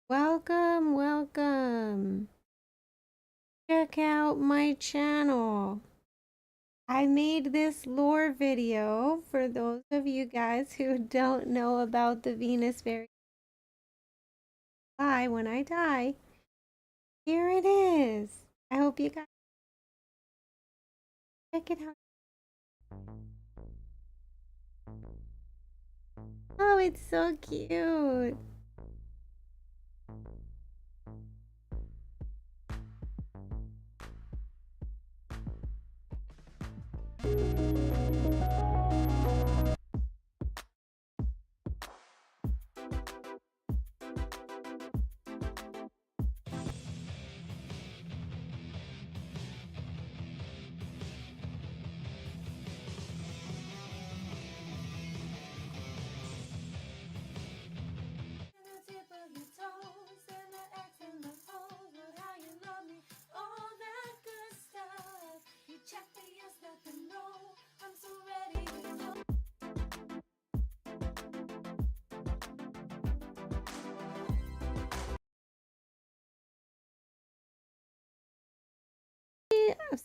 Welcome, welcome. Check out my channel. I made this lore video for those of you guys who don't know about the Venus fairy. When I die. Here it is. I hope you guys check it out. Oh, it's so cute.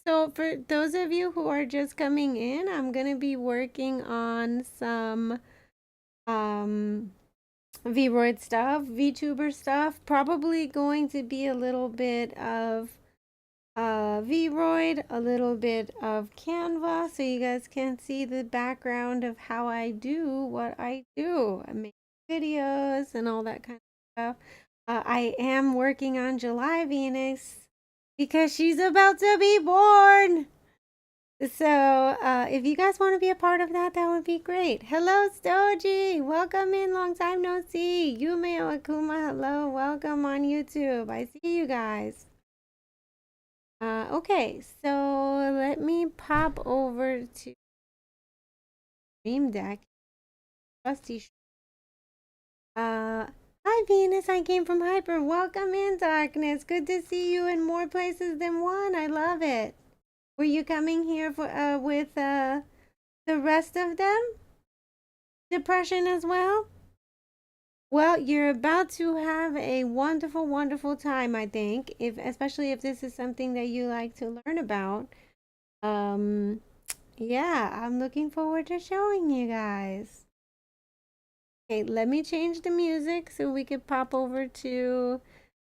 So for those of you who are just coming in, I'm gonna be working on some VRoid stuff, VTuber stuff. Probably going to be a little bit of VRoid, a little bit of Canva, so you guys can see the background of how I do what I do. I make videos and all that kind of stuff. I am working on July Venus because she's about to be born. So, if you guys want to be a part of that, that would be great. Hello, Stoji. Welcome in. Long time no see. Yumeo Akuma. Hello. Welcome on YouTube. I see you guys. Okay, so let me pop over to Stream Deck. Rusty. Hi Venus. I came from Hyper. Welcome in, Darkness. Good to see you in more places than one. I love it. Were you coming here for with the rest of them? Depression as well? Well, you're about to have a wonderful, wonderful time, I think, if especially if this is something that you like to learn about. Um, yeah, I'm looking forward to showing you guys. Okay, let me change the music so we can pop over to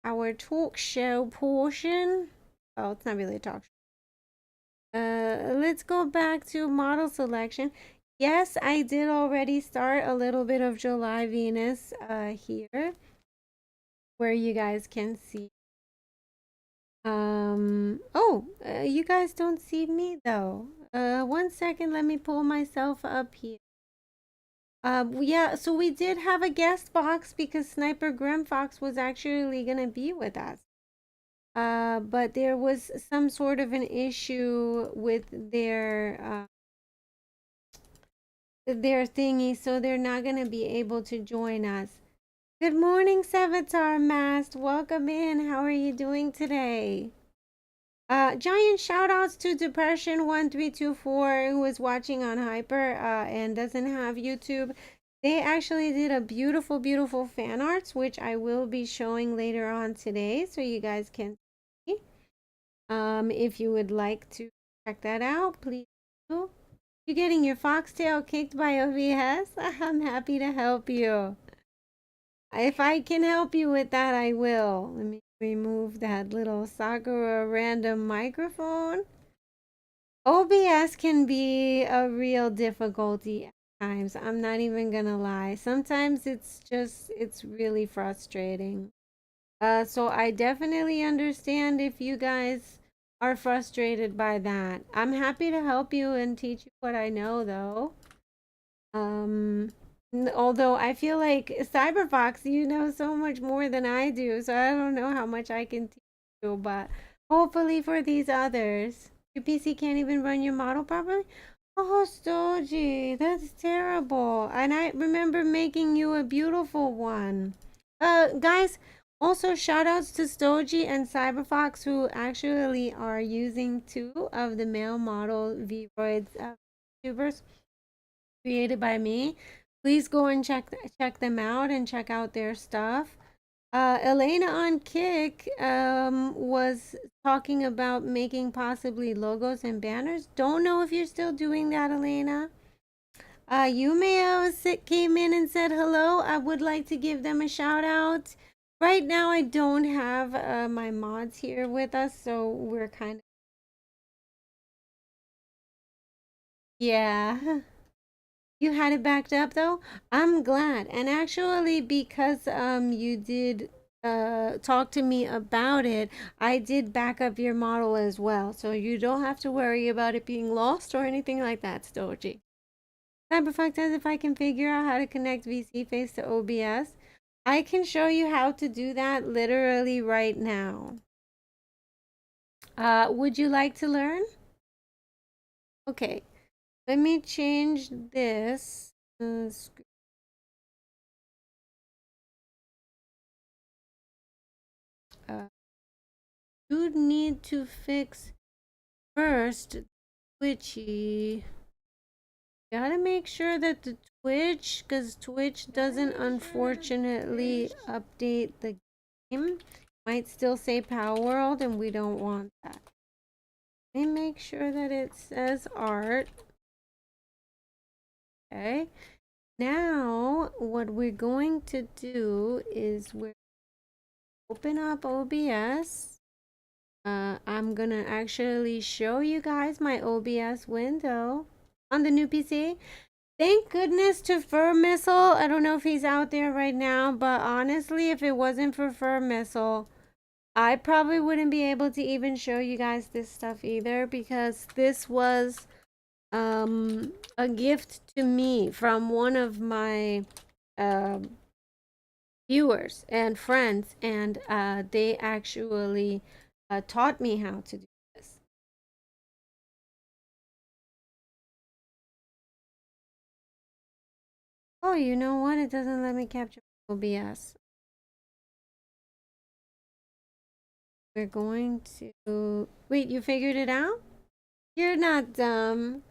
our talk show portion. Oh, it's not really a talk show. Let's go back to model selection. Yes, I did already start a little bit of July Venus here, where you guys can see. You guys don't see me though. 1 second, let me pull myself up here. Yeah, so we did have a guest box because Sniper Grim Fox was actually gonna be with us. But there was some sort of an issue with their thingy, so they're not gonna be able to join us. Good morning, Sevatar Mast. Welcome in. How are you doing today? Giant shout outs to Depression1324 who is watching on Hyper and doesn't have YouTube. They actually did a beautiful, beautiful fan arts, which I will be showing later on today, so you guys can see. If you would like to check that out, please do. You're getting your foxtail kicked by OBS? I'm happy to help you. If I can help you with that, I will. Let me remove that little Sakura random microphone. OBS can be a real difficulty at times. I'm not even gonna lie. Sometimes it's really frustrating. So I definitely understand if you guys are frustrated by that. I'm happy to help you and teach you what I know though. Although I feel like Cyberfox, you know so much more than I do, so I don't know how much I can teach you, but hopefully for these others. Your PC can't even run your model properly? Oh, Stoji, that's terrible. And I remember making you a beautiful one. Guys, also shout outs to Stoji and Cyberfox who actually are using two of the male model VRoids tubers created by me. Please go and check them out and check out their stuff. Elena on Kick was talking about making possibly logos and banners. Don't know if you're still doing that, Elena. Yumeo came in and said hello. I would like to give them a shout out. Right now, I don't have my mods here with us, so we're kind of, yeah. You had it backed up though? I'm glad. And actually because you did talk to me about it, I did back up your model as well. So you don't have to worry about it being lost or anything like that, Stoji. Cyberfuck says if I can figure out how to connect VC Face to OBS, I can show you how to do that literally right now. Would you like to learn? Okay, let me change this. Uh, you need to fix first Twitchy. Gotta make sure that the Twitch, because Twitch doesn't unfortunately update the game. Might still say Power World, and we don't want that. Let me make sure that it says art. Okay. Now, what we're going to do is we're open up OBS. I'm gonna actually show you guys my OBS window on the new PC. Thank goodness to Fur Missile. I don't know if he's out there right now, but honestly, if it wasn't for Fur Missile, I probably wouldn't be able to even show you guys this stuff either, because this was a gift to me from one of my viewers and friends, and they actually taught me how to do this. Oh, you know what? It doesn't let me capture OBS. We're going to... Wait, you figured it out? You're not dumb.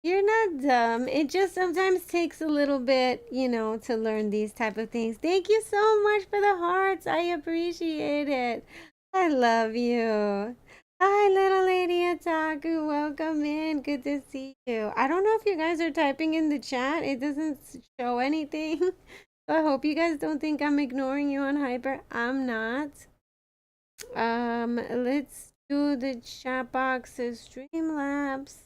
You're not dumb. It just sometimes takes a little bit, you know, to learn these type of things. Thank you so much for the hearts. I appreciate it. I love you. Hi, little lady Otaku. Welcome in. Good to see you. I don't know if you guys are typing in the chat. It doesn't show anything. So I hope you guys don't think I'm ignoring you on Hyper. I'm not. Let's do the chat boxes, Streamlabs.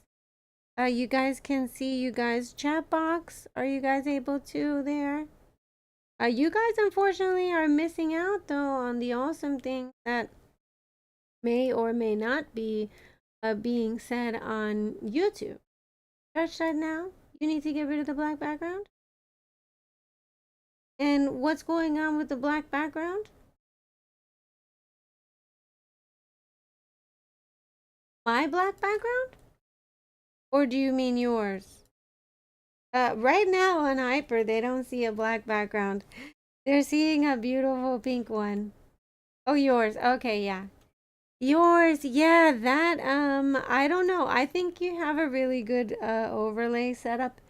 You guys can see you guys chat box. Are you guys able to there? You guys unfortunately are missing out though on the awesome things that may or may not be being said on YouTube. Touch that now. You need to get rid of the black background. And what's going on with the black background? My black background? Or do you mean yours? Right now on Hyper, they don't see a black background. They're seeing a beautiful pink one. Oh, yours. Okay, yeah. Yours, yeah, that, I don't know. I think you have a really good overlay setup.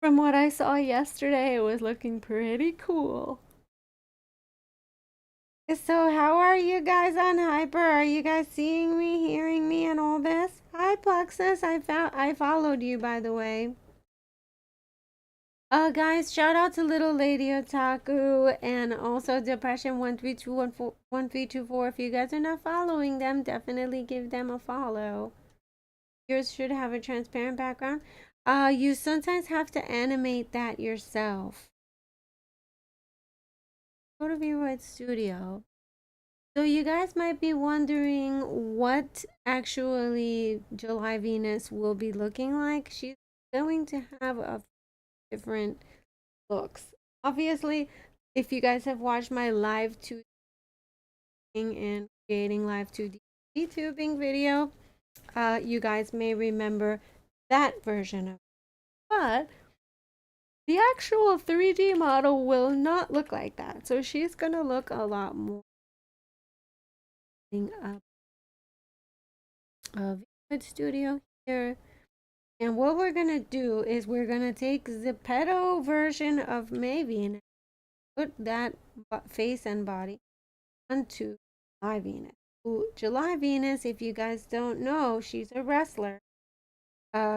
From what I saw yesterday, it was looking pretty cool. So how are you guys on Hyper? Are you guys seeing me, hearing me, and all this? Hi, Plexus. I followed you, by the way. Guys, shout out to Little Lady Otaku and also Depression 1324. If you guys are not following them, definitely give them a follow. Yours should have a transparent background. You sometimes have to animate that yourself. Go to VTuber Studio. So you guys might be wondering what actually July Venus will be looking like. She's going to have a different looks. Obviously, if you guys have watched my live 2D and creating live 2D VTubing video, you guys may remember that version of it. But the actual 3D model will not look like that. So she's gonna look a lot more up of Studio here. And what we're gonna do is we're gonna take the pedo version of Maven put that face and body onto July Venus. July Venus, if you guys don't know, she's a wrestler.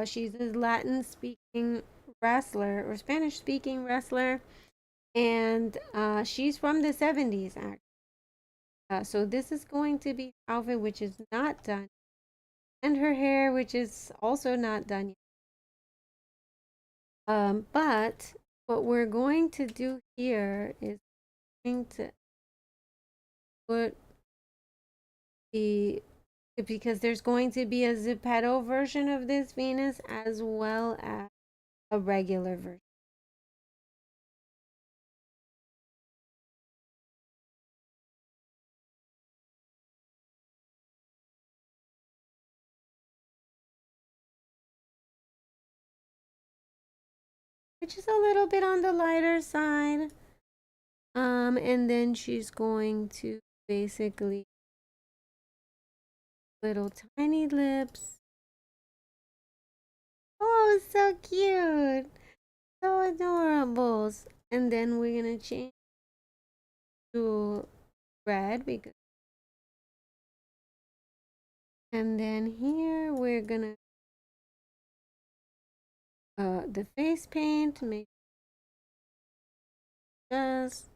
She's a Latin speaking wrestler or Spanish speaking wrestler, and she's from the 70s, actually. So this is going to be outfit which is not done, and her hair, which is also not done yet. But what we're going to do here is going to put the, because there's going to be a Zepeto version of this Venus as well as a regular version. Which is a little bit on the lighter side. And then she's going to basically little tiny lips. Oh, so cute. So adorable. And then we're gonna change to red because, and then here we're gonna the face paint, make this.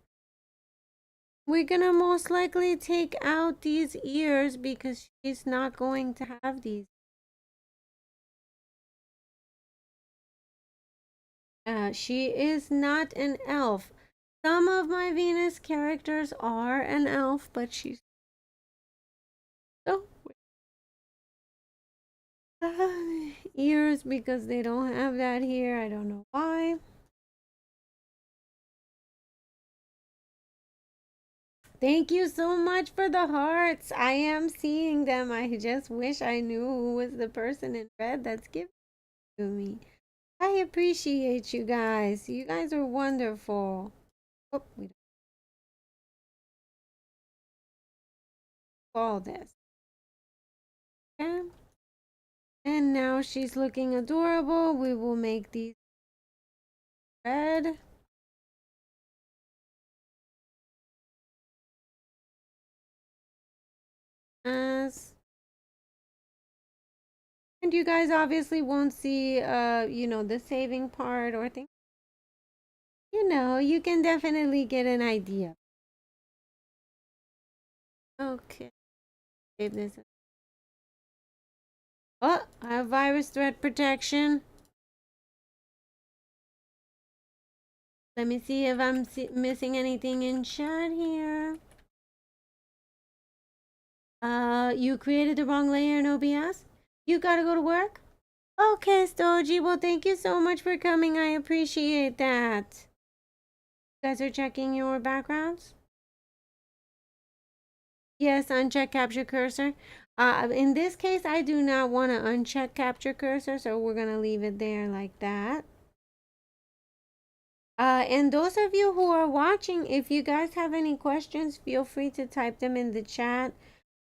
We're gonna most likely take out these ears because she's not going to have these. She is not an elf. Some of my Venus characters are an elf, but she's so ears because they don't have that here. I don't know why. Thank you so much for the hearts. I am seeing them. I just wish I knew who was the person in red that's giving to me. I appreciate you guys. You guys are wonderful. Oh, we don't call this. Okay. And now she's looking adorable. We will make these red. As, and you guys obviously won't see the saving part or thing. You can definitely get an idea. Okay. Save this. Oh, I have virus threat protection. Let me see if I'm missing anything in chat here. You created the wrong layer in OBS? You gotta go to work? Okay, Stoji. Well, thank you so much for coming. I appreciate that. You guys are checking your backgrounds? Yes, uncheck capture cursor. In this case, I do not want to uncheck capture cursor, so we're gonna leave it there like that. And those of you who are watching, if you guys have any questions, feel free to type them in the chat.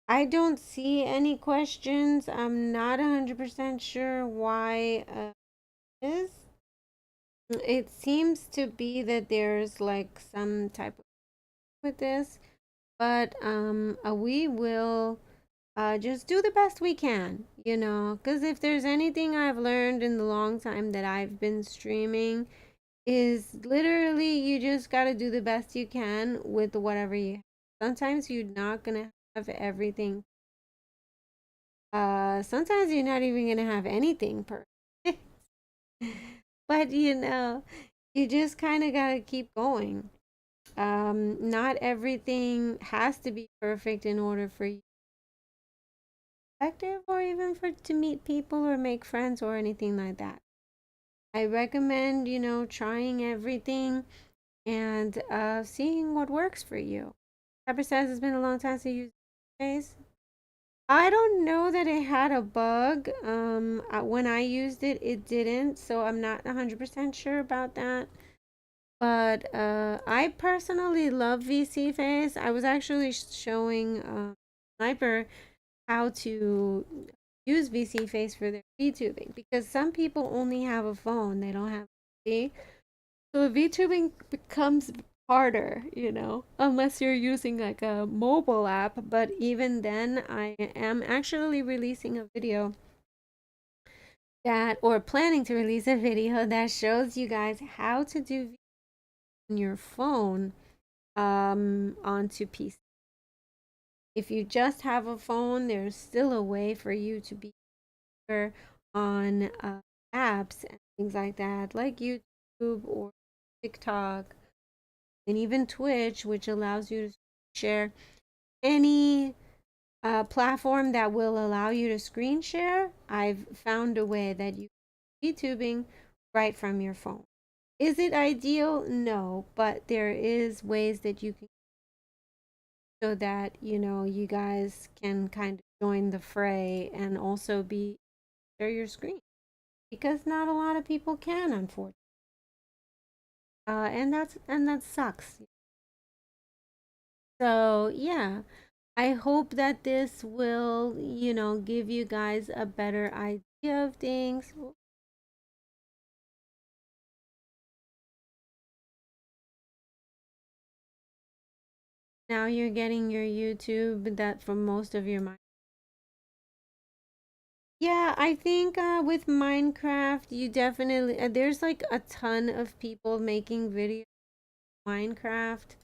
I don't see any questions. I'm not 100% sure why is. It seems to be that there's like some type of with this, but we will just do the best we can, because if there's anything I've learned in the long time that I've been streaming is literally you just got to do the best you can with whatever you have. Sometimes you're not going to have everything. Sometimes you're not even going to have anything perfect. But you just kind of got to keep going. Not everything has to be perfect in order for you effective or even for to meet people or make friends or anything like that. I recommend, trying everything and seeing what works for you. Pepper says it's been a long time since you used face. I don't know that it had a bug. When I used it, it didn't, so I'm not 100% sure about that. But I personally love VC Face. I was actually showing Sniper how to use VC Face for their VTubing because some people only have a phone, they don't have VC. So VTubing becomes harder, unless you're using like a mobile app. But even then, I am actually releasing a video that, or planning to release a video that shows you guys how to do on your phone onto PC. If you just have a phone, there's still a way for you to be on apps and things like that, like YouTube or TikTok, and even Twitch, which allows you to share any platform that will allow you to screen share. I've found a way that you can be tubing right from your phone. Is it ideal? No, but there is ways that you can, so that you guys can kind of join the fray and also be share your screen, because not a lot of people can, unfortunately. And that sucks. So yeah, I hope that this will, give you guys a better idea of things. Now you're getting your YouTube that for most of your mind. Yeah, I think with Minecraft, you definitely there's like a ton of people making videos Minecraft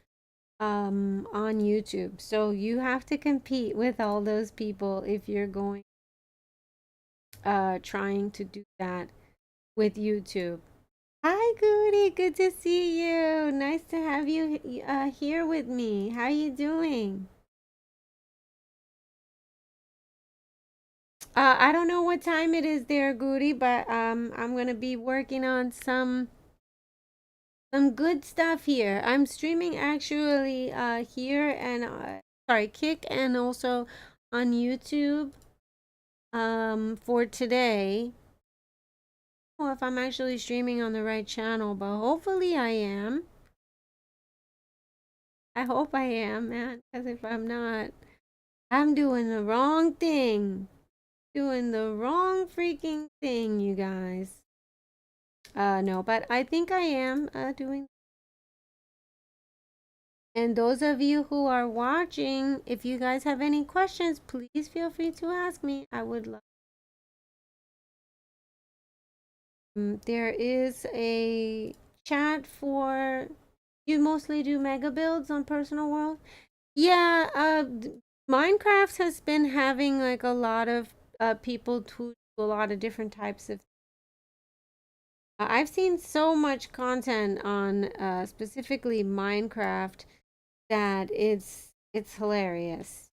on YouTube. So you have to compete with all those people if you're going trying to do that with YouTube. Hi Goody, good to see you. Nice to have you here with me. How you doing? I don't know what time it is there, Goody, but I'm gonna be working on some good stuff here. I'm streaming actually here and sorry, Kick, and also on YouTube for today. I don't know if I'm actually streaming on the right channel, but hopefully I am. I hope I am, man, because if I'm not, I'm doing the wrong thing. Doing the wrong freaking thing, you guys. No, but I think I am doing. And those of you who are watching, if you guys have any questions, please feel free to ask me. I would love. There is a chat for. You mostly do mega builds on personal world. Yeah, Minecraft has been having like a lot of people who do a lot of different types of. I've seen so much content on specifically Minecraft that it's hilarious.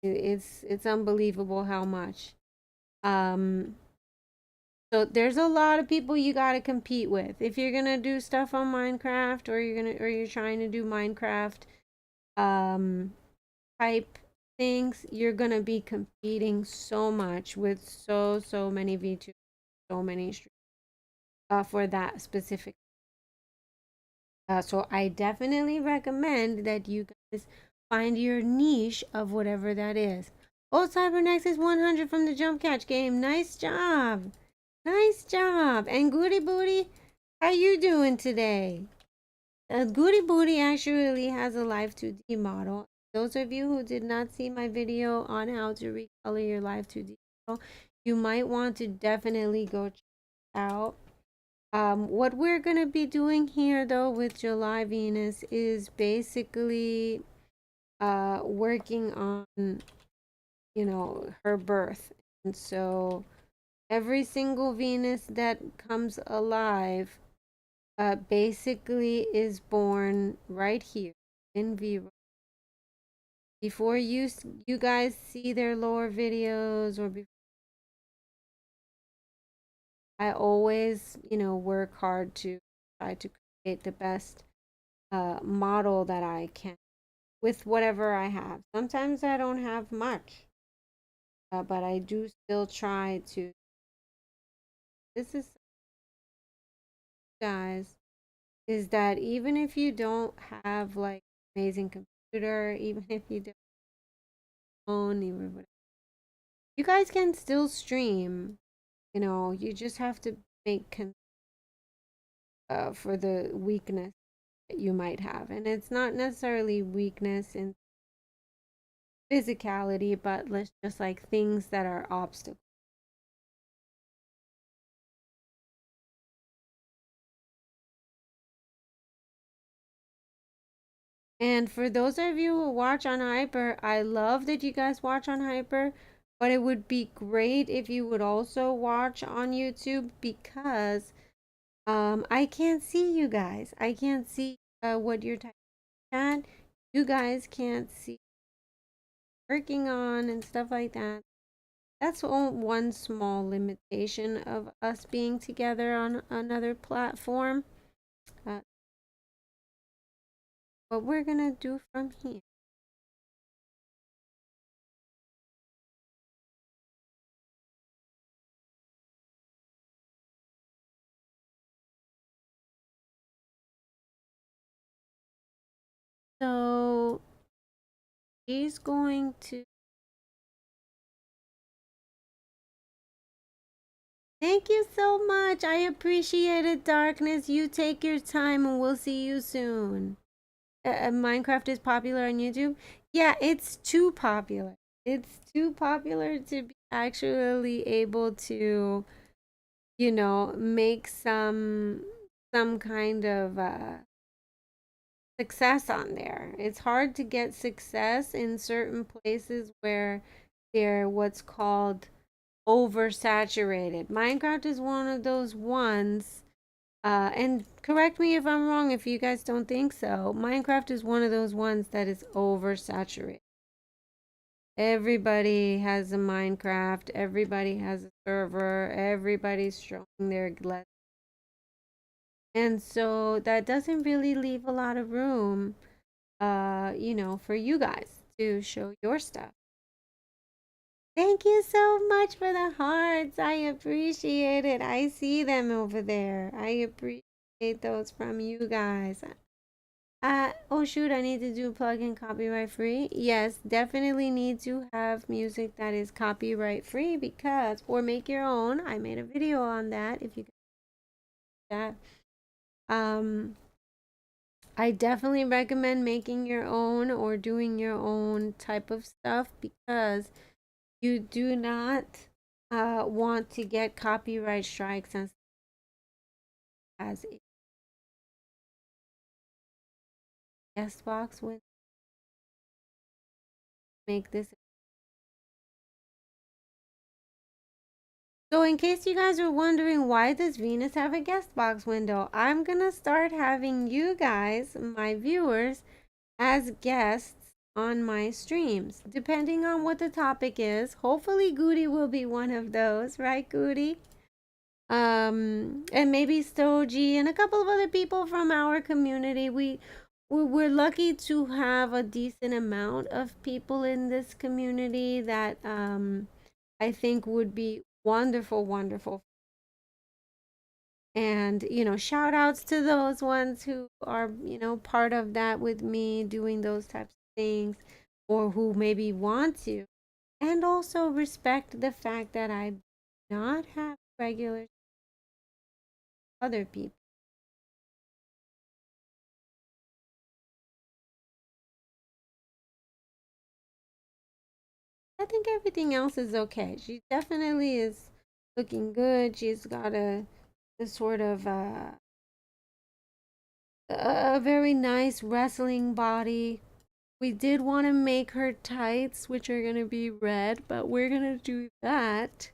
It's unbelievable how much. Um, so there's a lot of people you got to compete with if you're gonna do stuff on Minecraft, or you're trying to do Minecraft um type things. You're gonna be competing so much with so many VTubers, so many streamers for that specific. So I definitely recommend that you guys find your niche of whatever that is. Oh, Cybernexus 100 from the Jump Catch game. Nice job. Nice job. And Goody Booty, how you doing today? Goody Booty actually has a Live 2D model. Those of you who did not see my video on how to recolor your Live 2D model, you might want to definitely go check it out. What we're going to be doing here, though, with July Venus is basically working on, her birth. And so every single Venus that comes alive basically is born right here in Vivo. Before you guys see their lower videos, or before, I always, work hard to try to create the best model that I can with whatever I have. Sometimes I don't have much, but I do still try to. This is, guys, is that even if you don't have like amazing computer, even if you don't own, even whatever, you guys can still stream. You just have to make for the weakness. that you might have. And it's not necessarily weakness in physicality, but let's just like things that are obstacles. And for those of you who watch on Hyper, I love that you guys watch on Hyper, but it would be great if you would also watch on YouTube because I can't see you guys. I can't see what you're typing in. You guys can't see working on and stuff like that. That's one small limitation of us being together on another platform. Uh, what we're gonna do from here. So she's going to. Thank you so much. I appreciate it, Darkness. You take your time and we'll see you soon. Minecraft is popular on YouTube. Yeah, it's too popular. It's too popular to be actually able to, make some kind of success on there. It's hard to get success in certain places where they're what's called oversaturated. Minecraft is one of those ones. And correct me if I'm wrong if you guys don't think so. Minecraft is one of those ones that is oversaturated. Everybody has a Minecraft, everybody has a server, everybody's showing their let's. And so that doesn't really leave a lot of room for you guys to show your stuff. Thank you so much for the hearts. I appreciate it. I see them over there. I appreciate those from you guys. Oh shoot, I need to do plugin copyright free. Yes, definitely need to have music that is copyright free because, or make your own. I made a video on that if you that. Um, I definitely recommend making your own or doing your own type of stuff because you do not want to get copyright strikes and as a guest box would make this. So in case you guys are wondering why does Venus have a guest box window, I'm gonna start having you guys, my viewers, as guests on my streams, depending on what the topic is. Hopefully Goody will be one of those, right Goody? And maybe Stoji and a couple of other people from our community. We're lucky to have a decent amount of people in this community that I think would be wonderful, wonderful. And, shout outs to those ones who are, part of that with me doing those types of things or who maybe want to. And also respect the fact that I do not have regular other people. I think everything else is okay. She definitely is looking good. She's got a sort of a very nice wrestling body. We did want to make her tights, which are going to be red, but we're going to do that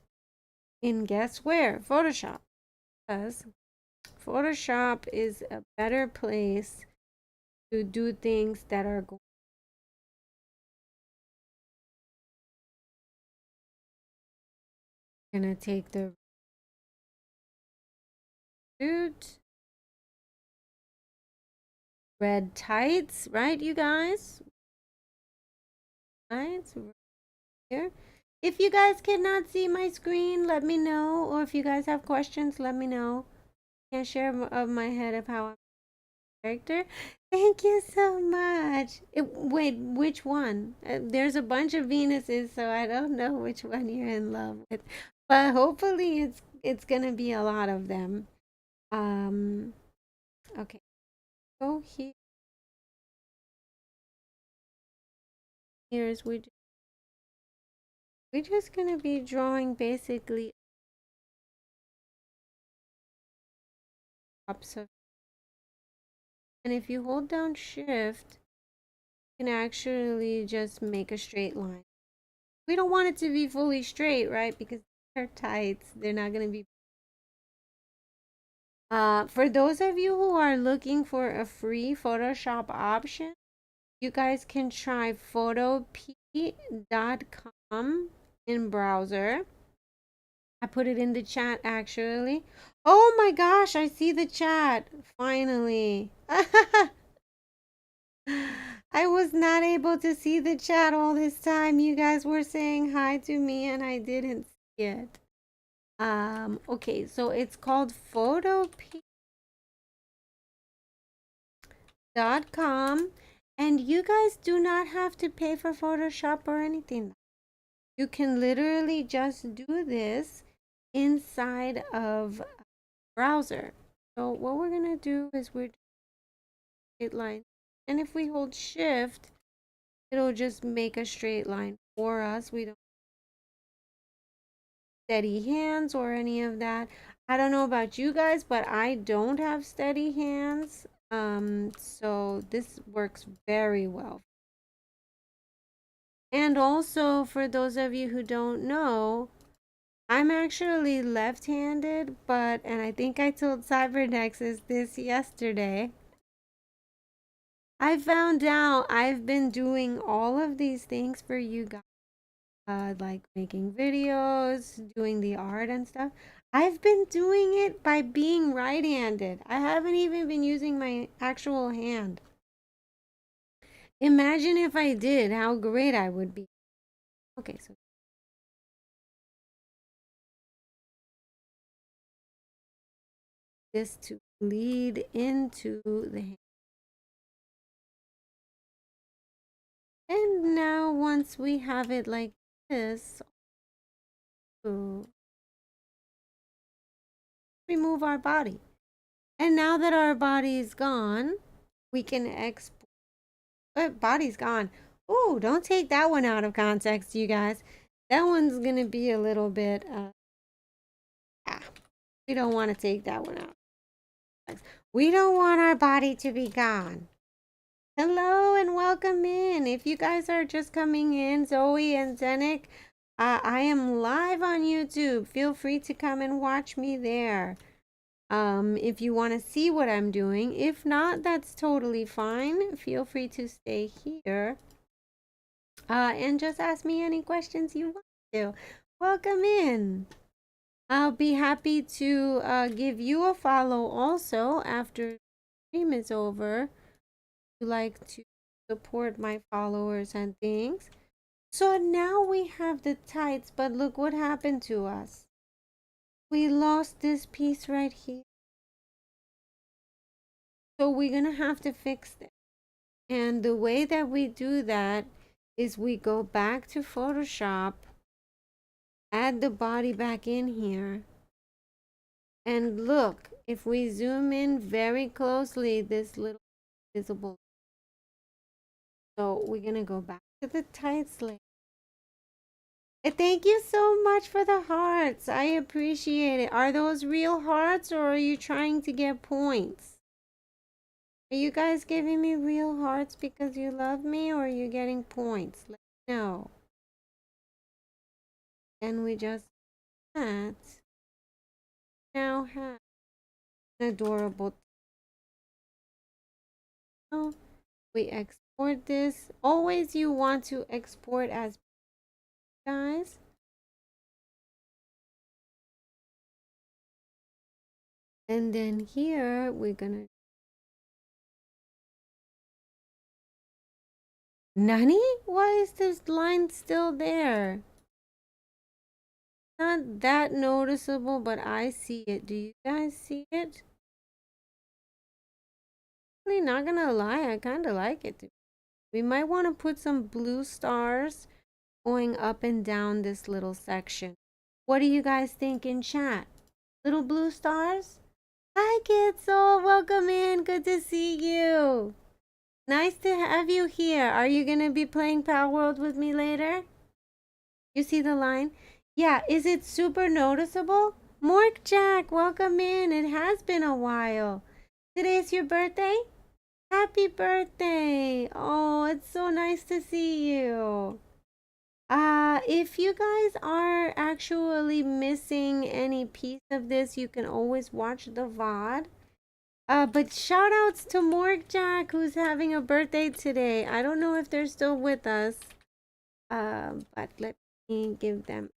in guess where? Photoshop. Because Photoshop is a better place to do things that are going to take the suit. Red tights, right, you guys? Tights right here. If you guys cannot see my screen, let me know. Or if you guys have questions, let me know. I can share of my head of how I'm a character. Thank you so much. Wait, which one? There's a bunch of Venuses, so I don't know which one you're in love with. But hopefully it's gonna be a lot of them. Okay. go here. Here's we're just gonna be drawing basically ups of, and if you hold down shift, you can actually just make a straight line. We don't want it to be fully straight, right? Because they're tights, they're not gonna be. For those of you who are looking for a free Photoshop option, you guys can try photop.com in browser. I put it in the chat actually. Oh my gosh, I see the chat. Finally. I was not able to see the chat all this time. You guys were saying hi to me and I didn't see it. Okay, so it's called photop.com, and you guys do not have to pay for Photoshop or anything. You can literally just do this inside of a browser. So what we're gonna do is we're straight line, and if we hold shift, it'll just make a straight line for us. We don't steady hands or any of that. I don't know about you guys, but I don't have steady hands. So this works very well. And also for those of you who don't know, I'm actually left-handed, and I think I told Cybernexus this yesterday. I found out I've been doing all of these things for you guys, like making videos, doing the art and stuff. I've been doing it by being right-handed. I haven't even been using my actual hand. Imagine if I did, how great I would be. Okay, so this to lead into the hand. And now once we have it like this, remove our body. And now that our body is gone, we can export. Body's gone. Oh, don't take that one out of context, you guys. That one's gonna be a little bit, we don't want to take that one out. We don't want our body to be gone. Hello and welcome in. If you guys are just coming in, Zoe and Zenik, I am live on YouTube. Feel free to come and watch me there. If you want to see what I'm doing. If not, that's totally fine. Feel free to stay here. And just ask me any questions you want to. Welcome in. I'll be happy to give you a follow also after the stream is over. You like to support my followers and things. So now we have the tights, but look what happened to us. We lost this piece right here. So we're gonna have to fix it. And the way that we do that is we go back to Photoshop, add the body back in here, and look, if we zoom in very closely, this little visible. So we're gonna go back to the tights layer. Thank you so much for the hearts. I appreciate it. Are those real hearts or are you trying to get points? Are you guys giving me real hearts because you love me or are you getting points? Let me know. And we just that now have an adorable. Oh, we export this. Always you want to export as guys. And then here we're gonna Nani? Why is this line still there? Not that noticeable, but I see it. Do you guys see it? Really not gonna lie, I kind of like it. We might want to put some blue stars going up and down this little section. What do you guys think in chat? Little blue stars? Hi, Kitso. Welcome in. Good to see you. Nice to have you here. Are you going to be playing Pal World with me later? You see the line? Yeah, is it super noticeable? Mork Jack, welcome in. It has been a while. Today's your birthday? Happy birthday. Oh, it's so nice to see you. If you guys are actually missing any piece of this, you can always watch the VOD. But shout outs to Morg Jack, who's having a birthday today. I don't know if they're still with us. But let me give them.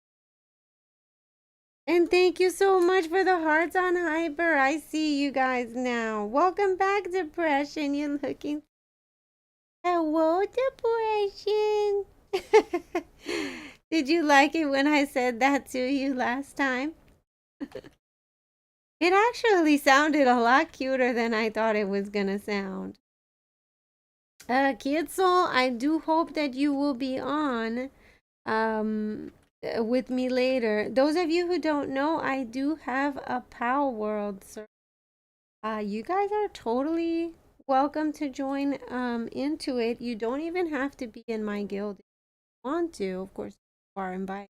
And thank you so much for the hearts on Hyper. I see you guys now. Welcome back, Depression. You're looking. Hello, Depression. Did you like it when I said that to you last time? It actually sounded a lot cuter than I thought it was gonna sound. Kietzel, I do hope that you will be on with me later. Those of you who don't know, I do have a Pal World, sir. You guys are totally welcome to join into it. You don't even have to be in my guild if you want to. Of course, you are invited.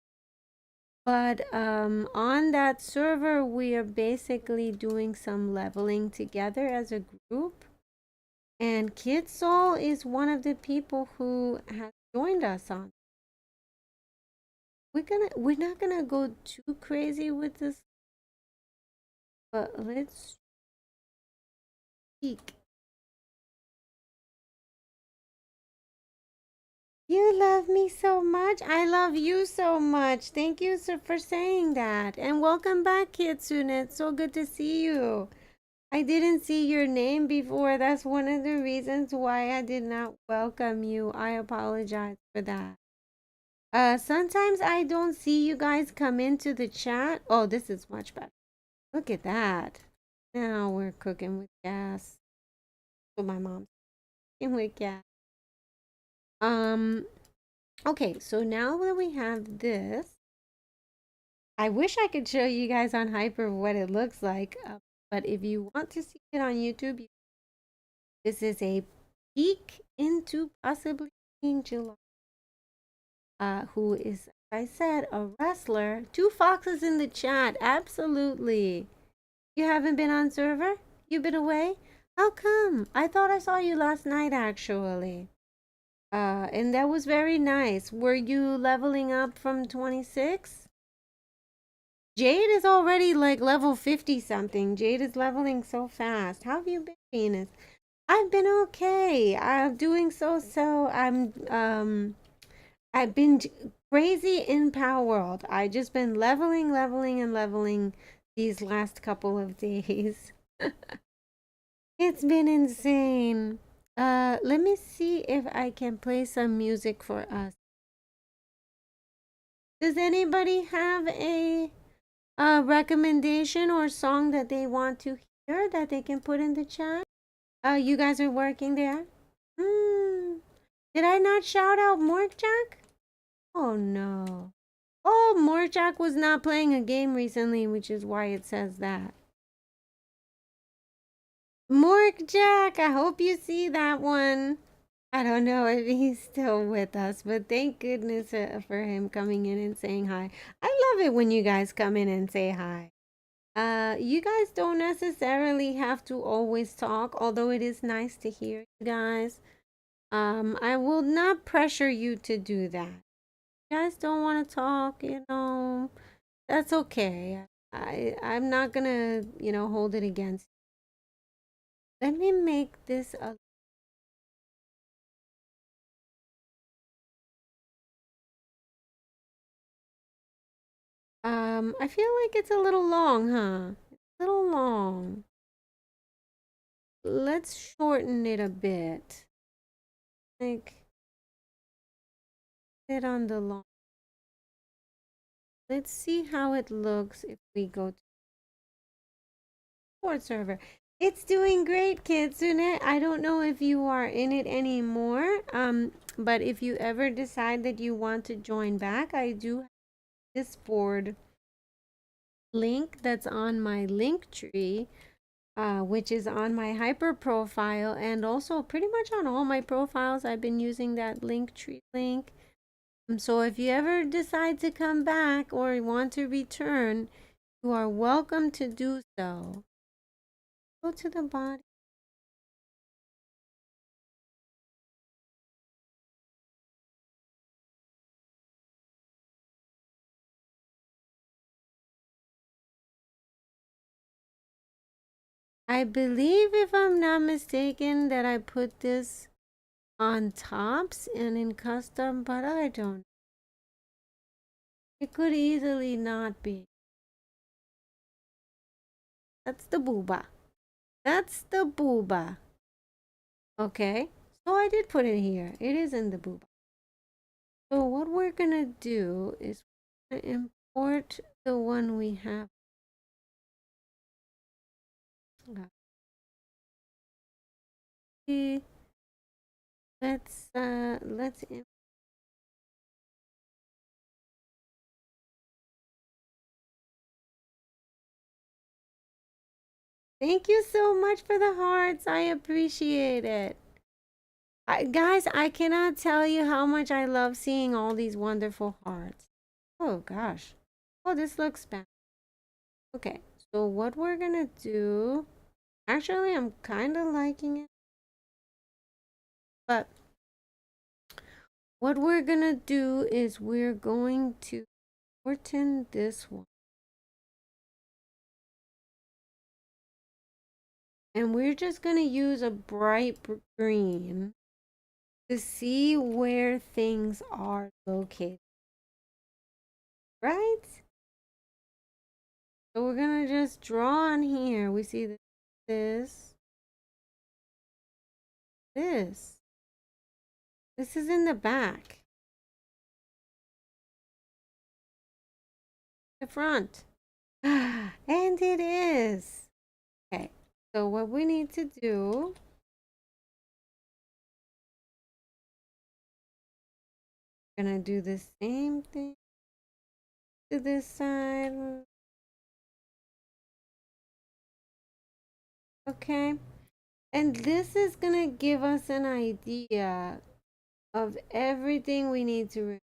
But on that server, we are basically doing some leveling together as a group. And Kid Soul is one of the people who has joined us on. We're not gonna go too crazy with this, but let's speak. You love me so much. I love you so much. Thank you for saying that. And welcome back, Kitsune. It's so good to see you. I didn't see your name before. That's one of the reasons why I did not welcome you. I apologize for that. Sometimes I don't see you guys come into the chat. Oh, this is much better. Look at that. Now we're cooking with gas. With my mom's cooking with gas. Okay, so now that we have this, I wish I could show you guys on Hyper what it looks like. But if you want to see it on YouTube, this is a peek into possibly being July. Who is, like I said, a wrestler. 2 foxes in the chat. Absolutely. You haven't been on server? You've been away? How come? I thought I saw you last night, actually. And that was very nice. Were you leveling up from 26? Jade is already like level 50 something. Jade is leveling so fast. How have you been, Venus? I've been okay. I'm doing so. I've been crazy in Power World. I just been leveling and leveling these last couple of days. It's been insane. Let me see if I can play some music for us. Does anybody have a recommendation or song that they want to hear that they can put in the chat? You guys are working there? Did I not shout out Morkjack? Oh no. Oh, Morkjack was not playing a game recently, which is why it says that. Morkjack, I hope you see that one. I don't know if he's still with us, but thank goodness for him coming in and saying hi. I love it when you guys come in and say hi. You guys don't necessarily have to always talk, although it is nice to hear you guys. I will not pressure you to do that. You guys don't want to talk, that's okay. I'm not gonna, hold it against you. Let me make this a I feel like it's a little long, huh? A little long. Let's shorten it a bit. Like, it on the long. Let's see how it looks if we go to Discord server. It's doing great, Kitsune. I don't know if you are in it anymore. But if you ever decide that you want to join back, I do have this board link that's on my link tree which is on my hyper profile, and also pretty much on all my profiles. I've been using that Linktree link. So if you ever decide to come back or want to return, you are welcome to do so. Go to the body. I believe, if I'm not mistaken, that I put this on tops and in custom, but I don't. It could easily not be. That's the booba. That's the booba. Okay. So I did put it here. It is in the booba. So what we're gonna do is import the one we have. Let's thank you so much for the hearts. I appreciate it. Guys, I cannot tell you how much I love seeing all these wonderful hearts. Oh gosh. Oh, this looks bad. Okay, so what we're gonna do, actually, I'm kind of liking it, but what we're gonna do is we're going to shorten this one. And we're just gonna use a bright green to see where things are located. Right? So we're gonna just draw on here. We see this. This. This is in the back. The front. And it is. Okay. So what we need to do, we're gonna do the same thing to this side. Okay. And this is gonna give us an idea of everything we need to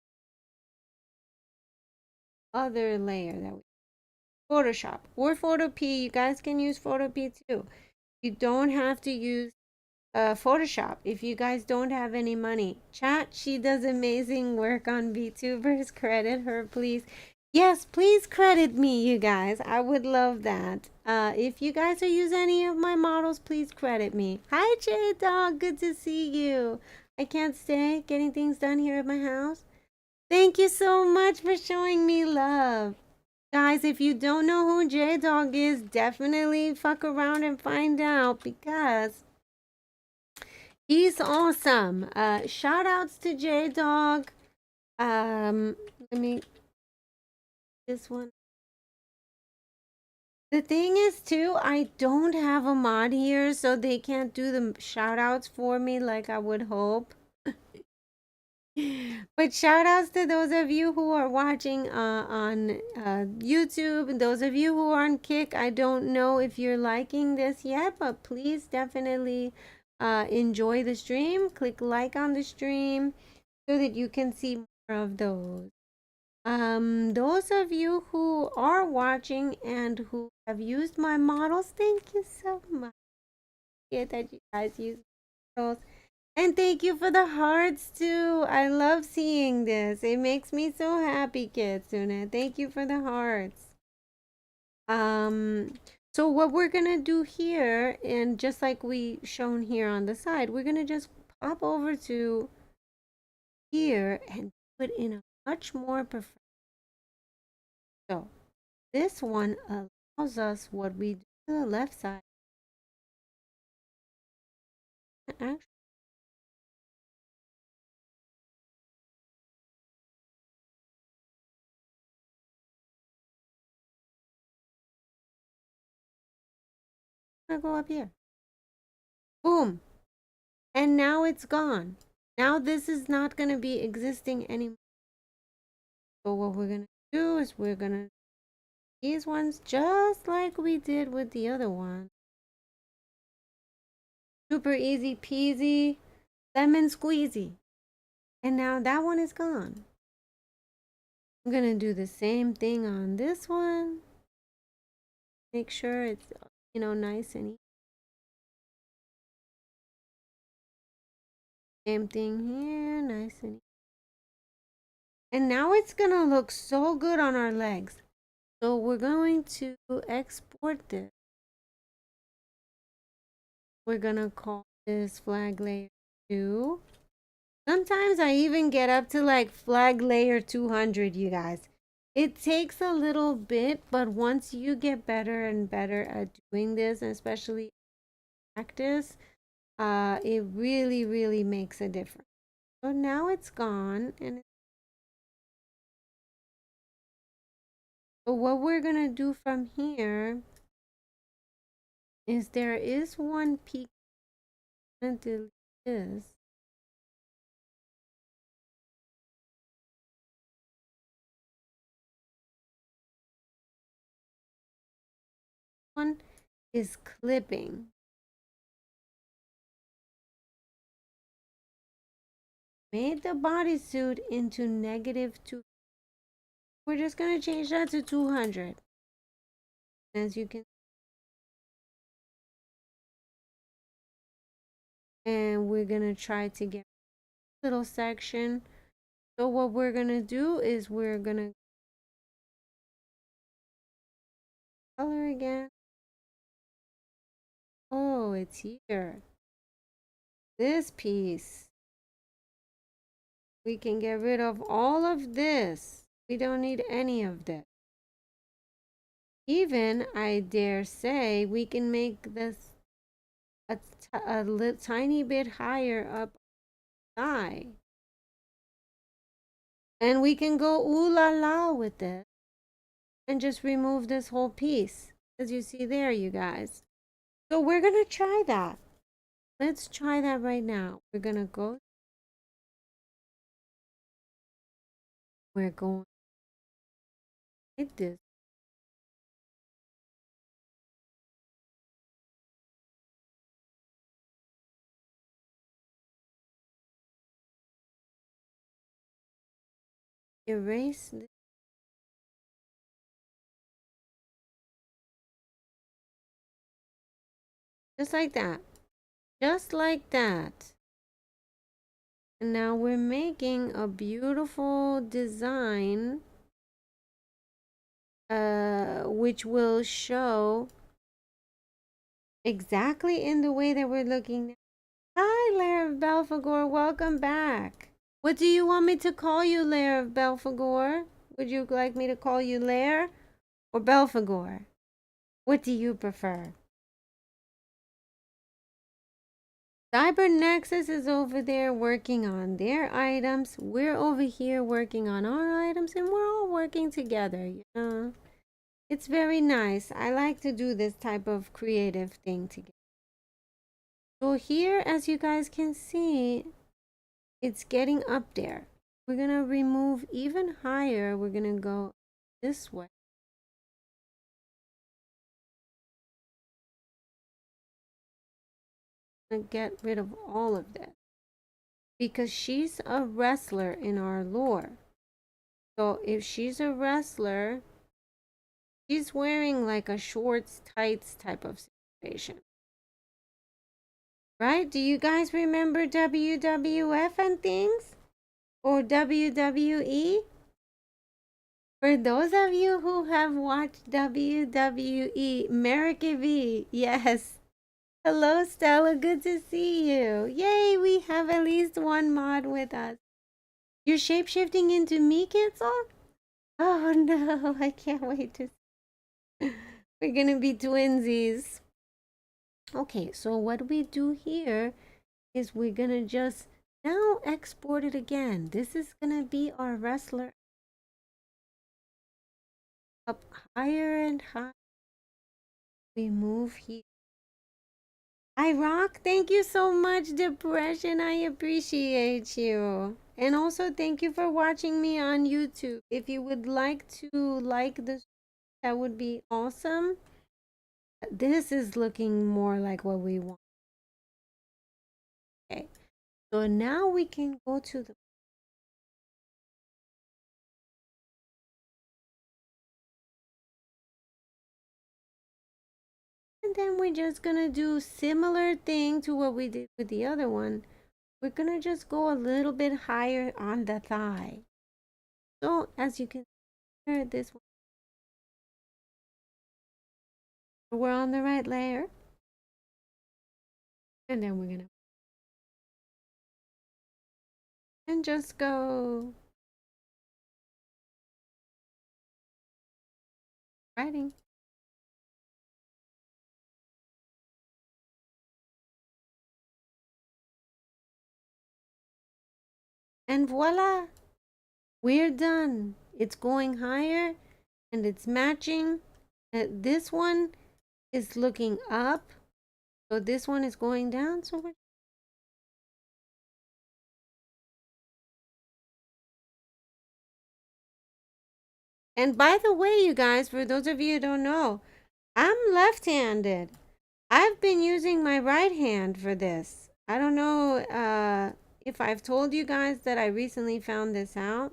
other layer that we Photoshop or Photopea. You guys can use Photopea too. You don't have to use Photoshop if you guys don't have any money. Chat, she does amazing work on VTubers. Credit her, please. Yes, please credit me, you guys. I would love that. If you guys are using any of my models, please credit me. Hi, J Dog. Good to see you. I can't stay getting things done here at my house. Thank you so much for showing me love. Guys, if you don't know who J Dog is, definitely fuck around and find out because he's awesome. Shout outs to J Dog. Let me this one. The thing is too, I don't have a mod here, so they can't do the shout outs for me like I would hope. But shout outs to those of you who are watching on YouTube, those of you who are on Kick. I don't know if you're liking this yet, but please definitely enjoy the stream. Click like on the stream so that you can see more of those. Those of you who are watching and who have used my models, thank you so much. Yeah, that you guys use models. And thank you for the hearts too. I love seeing this. It makes me so happy, Kitsune. Thank you for the hearts. So what we're gonna do here, and just like we shown here on the side, we're gonna just pop over to here and put in a much more perfect. So this one allows us what we do to the left side. Actually, I'm gonna go up here. Boom. And now it's gone. Now this is not going to be existing anymore. So what we're going to do is we're going to these ones just like we did with the other one. Super easy peasy, lemon squeezy. And now that one is gone. I'm gonna do the same thing on this one. Make sure it's, nice and easy. Same thing here, nice and easy. And now it's gonna look so good on our legs. So we're going to export this. We're gonna call this flag layer 2. Sometimes I even get up to like flag layer 200, you guys. It takes a little bit, but once you get better and better at doing this, and especially practice, it really, really makes a difference. So now it's gone, and so what we're gonna do from here is there is one peak. I'm gonna delete this. One is clipping. Made the bodysuit into -2. We're just gonna change that to 200. As you can, and we're gonna try to get a little section. So what we're gonna do is we're gonna color again. Oh, it's here. This piece. We can get rid of all of this. We don't need any of this. Even, I dare say, we can make this a tiny bit higher up high. And we can go ooh la la with this and just remove this whole piece, as you see there, you guys. So we're gonna try that. Let's try that right now. We're gonna go. We're going like this. Erase this. Just like that. Just like that. And now we're making a beautiful design, which will show exactly in the way that we're looking now. Hi, Lair of Belphegor. Welcome back. What do you want me to call you, Lair of Belphegor? Would you like me to call you Lair or Belphegor? What do you prefer? Cyber Nexus is over there working on their items. We're over here working on our items, and we're all working together, you know? It's very nice. I like to do this type of creative thing together. So here, as you guys can see, it's getting up there. We're gonna remove even higher. We're gonna go this way. Get rid of all of that because she's a wrestler in our lore. So if she's a wrestler, she's wearing like a shorts tights type of situation, right? Do you guys remember WWF and things, or WWE? For those of you who have watched WWE, America V, yes. Hello, Stella. Good to see you. Yay, we have at least one mod with us. You're shapeshifting into me, Kitzel? Oh no, I can't wait to. We're gonna be twinsies. Okay, so what we do here is we're gonna just now export it again. This is gonna be our wrestler up higher and higher. We move here. I rock. Thank you so much, Depression. I appreciate you. And also thank you for watching me on YouTube. If you would like to like this, that would be awesome. This is looking more like what we want. So now we can go to the, and then we're just gonna do similar thing to what we did with the other one. We're gonna just go a little bit higher on the thigh. So as you can see, this one, we're on the right layer. And then we're gonna, and just go writing. And voila, we're done. It's going higher and it's matching. This one is looking up, so this one is going down. So we're, and by the way, you guys, for those of you who don't know, I'm left-handed. I've been using my right hand for this. I don't know if I've told you guys that I recently found this out,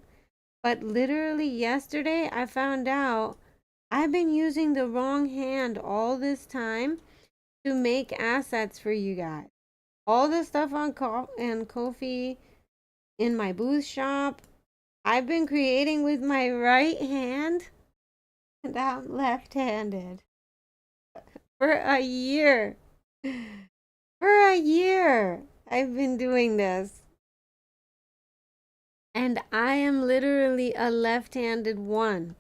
but literally yesterday I found out I've been using the wrong hand all this time to make assets for you guys. All the stuff on Ko-fi in my booth shop, I've been creating with my right hand, and I'm left-handed for a year. For a year, I've been doing this. And I am literally a left-handed one.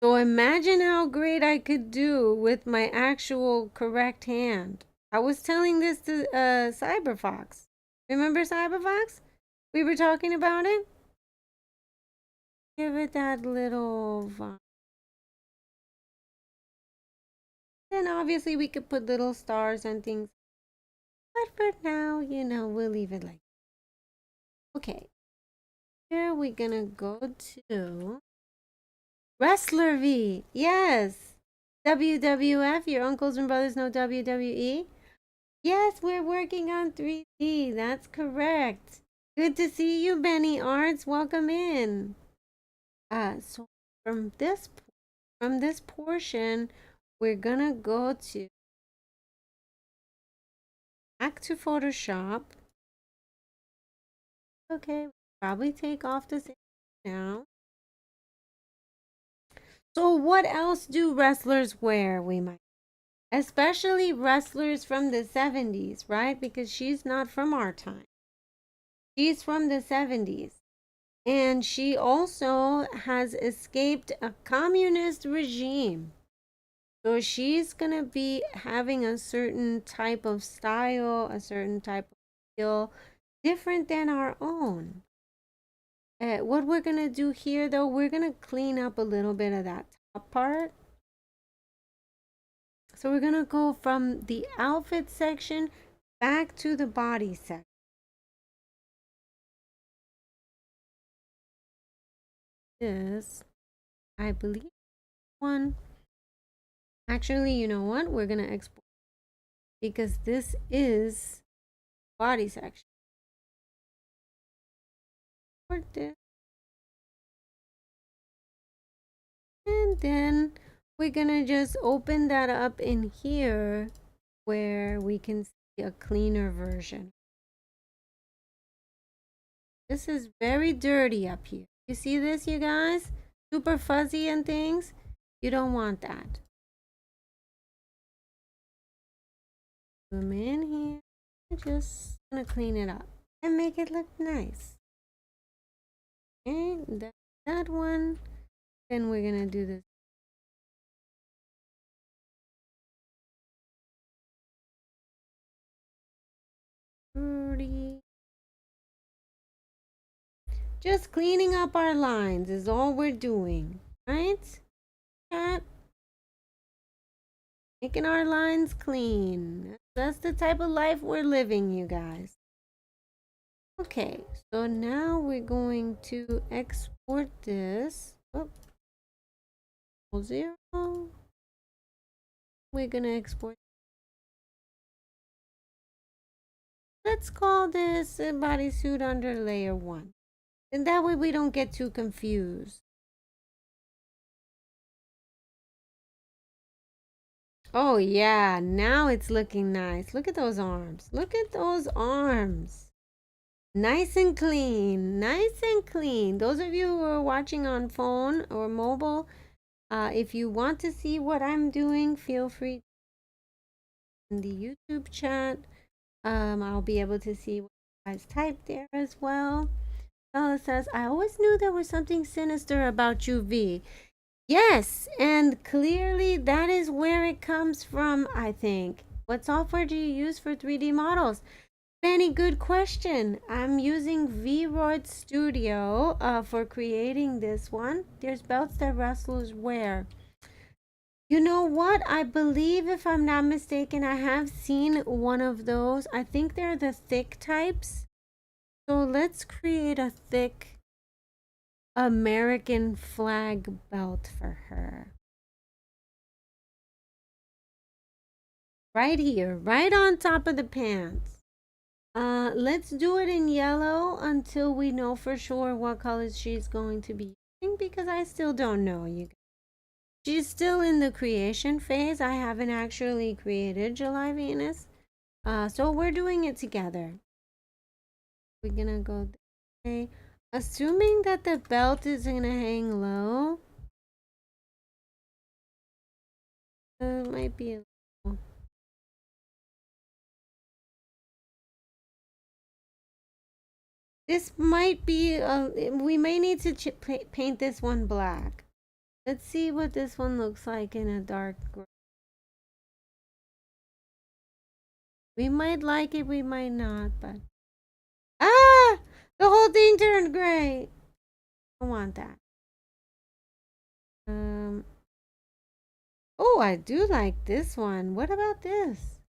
So imagine how great I could do with my actual correct hand. I was telling this to Cyberfox. Remember Cyberfox? We were talking about it. Give it that little vibe. Then obviously we could put little stars and things. But for now, you know, we'll leave it like that. Okay. Here we're gonna go to Wrestler V. Yes. WWF. Your uncles and brothers know WWE. Yes, we're working on 3D. That's correct. Good to see you, Benny Arts. Welcome in. So from this portion, we're gonna go to back to Photoshop. Okay, probably take off this now. So what else do wrestlers wear? We might, especially wrestlers from the 70s, right? Because she's not from our time. She's from the 70s. And she also has escaped a communist regime. So she's going to be having a certain type of style, a certain type of feel, different than our own. What we're going to do here, though, we're going to clean up a little bit of that top part. So we're going to go from the outfit section back to the body section. This, I believe, one. Actually, you know what? We're going to export because this is body section. Export this. And then we're gonna just open that up in here where we can see a cleaner version. This is very dirty up here. You see this, you guys? Super fuzzy and things. You don't want that. Zoom in here. I'm just gonna clean it up and make it look nice. Okay, that one. Then we're gonna do this. 30. Just cleaning up our lines is all we're doing, right? Chat. Making our lines clean. That's the type of life we're living, you guys. Okay, so now we're going to export this. Oh, 0. We're gonna export Let's call this a bodysuit under layer 1. And that way we don't get too confused. Oh yeah, now it's looking nice. Look at those arms. Look at those arms. Nice and clean. Nice and clean. Those of you who are watching on phone or mobile, if you want to see what I'm doing, feel free in the YouTube chat. I'll be able to see what you guys type there as well. Bella says, I always knew there was something sinister about you, V. Yes, and clearly that is where it comes from, I think. What software do you use for 3D models? Benny, good question. I'm using VRoid Studio for creating this one. There's belts that wrestlers wear. You know what? I believe, if I'm not mistaken, I have seen one of those. I think they're the thick types. So let's create a thick American flag belt for her. Right here, right on top of the pants. Let's do it in yellow until we know for sure what colors she's going to be using, because I still don't know, you guys. She's still in the creation phase. I haven't actually created July Venus. So we're doing it together. We're gonna go this way. Assuming that the belt is gonna hang low. Might be a little. This might be, we may need to paint this one black. Let's see what this one looks like in a dark gray. We might like it, we might not, but... Ah! The whole thing turned gray! I don't want that. Oh, I do like this one. What about this?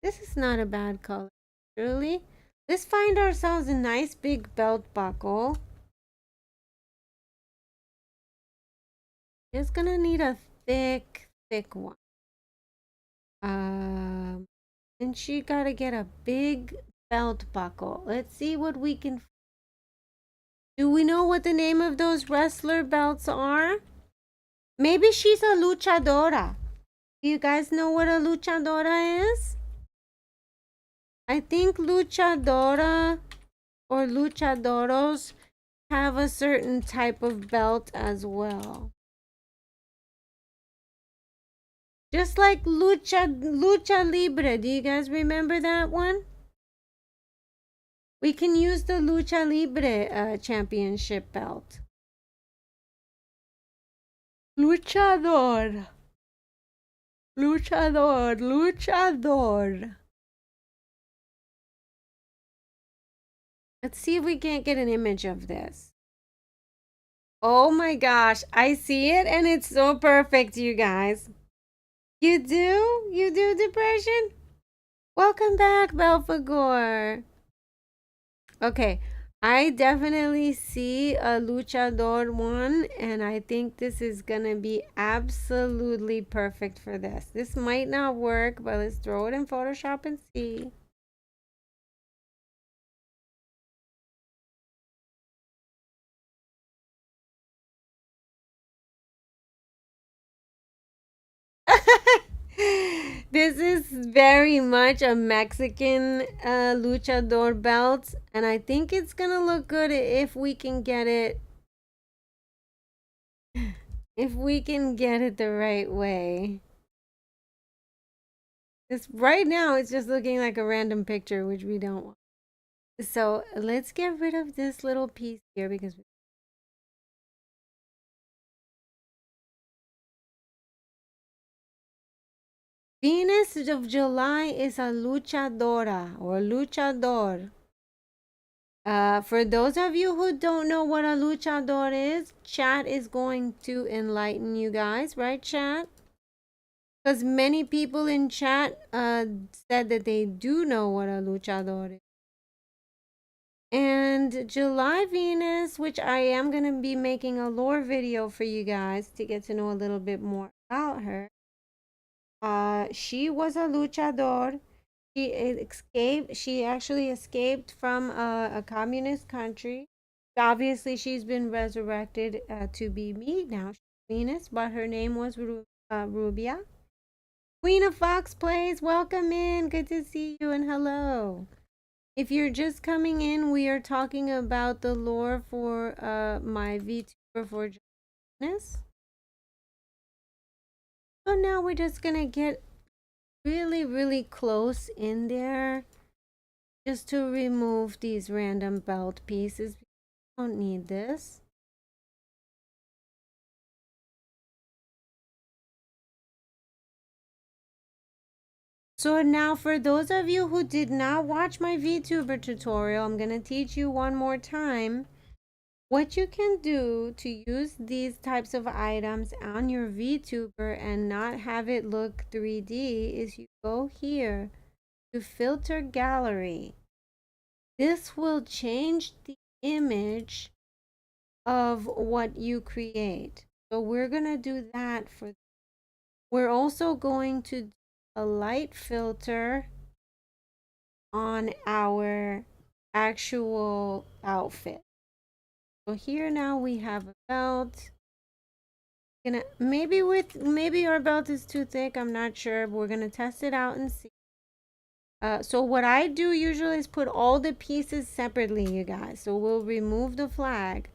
This is not a bad color, surely. Let's find ourselves a nice big belt buckle. It's gonna need a thick one. And she gotta get a big belt buckle. Let's see what we can... Do we know what the name of those wrestler belts are? Maybe she's a luchadora. Do you guys know what a luchadora is? I think luchadora or luchadoros have a certain type of belt as well. Just like lucha libre. Do you guys remember that one? We can use the lucha libre championship belt. Luchador. Luchador. Luchador. Let's see if we can't get an image of this. Oh my gosh, I see it and it's so perfect, you guys. You do? You do, Depression? Welcome back, Belfagor. Okay, I definitely see a luchador one, and I think this is gonna be absolutely perfect for this. This might not work, but let's throw it in Photoshop and see. This is very much a Mexican luchador belt, and I think it's gonna look good if we can get it the right way. This right now it's just looking like a random picture, which we don't want. So let's get rid of this little piece here because Venus of July is a luchadora or luchador. For those of you who don't know what a luchador is, chat is going to enlighten you guys, right, chat? Because many people in chat said that they do know what a luchador is. And July Venus, which I am going to be making a lore video for you guys to get to know a little bit more about her. She was a luchador. She actually escaped from a communist country. Obviously, she's been resurrected to be me now. She's Venus, but her name was Rubia. Queen of Fox Plays, welcome in. Good to see you and hello. If you're just coming in, we are talking about the lore for my VTuber for Jonas. So now we're just gonna get really, really close in there just to remove these random belt pieces. We don't need this. So now for those of you who did not watch my VTuber tutorial, I'm gonna teach you one more time what you can do to use these types of items on your VTuber and not have it look 3D is you go here to filter gallery. This will change the image of what you create. So we're gonna do that for. We're also going to do a light filter on our actual outfit. So here now we have a belt. Maybe our belt is too thick. I'm not sure. But we're gonna test it out and see. So what I do usually is put all the pieces separately, you guys. So we'll remove the flag,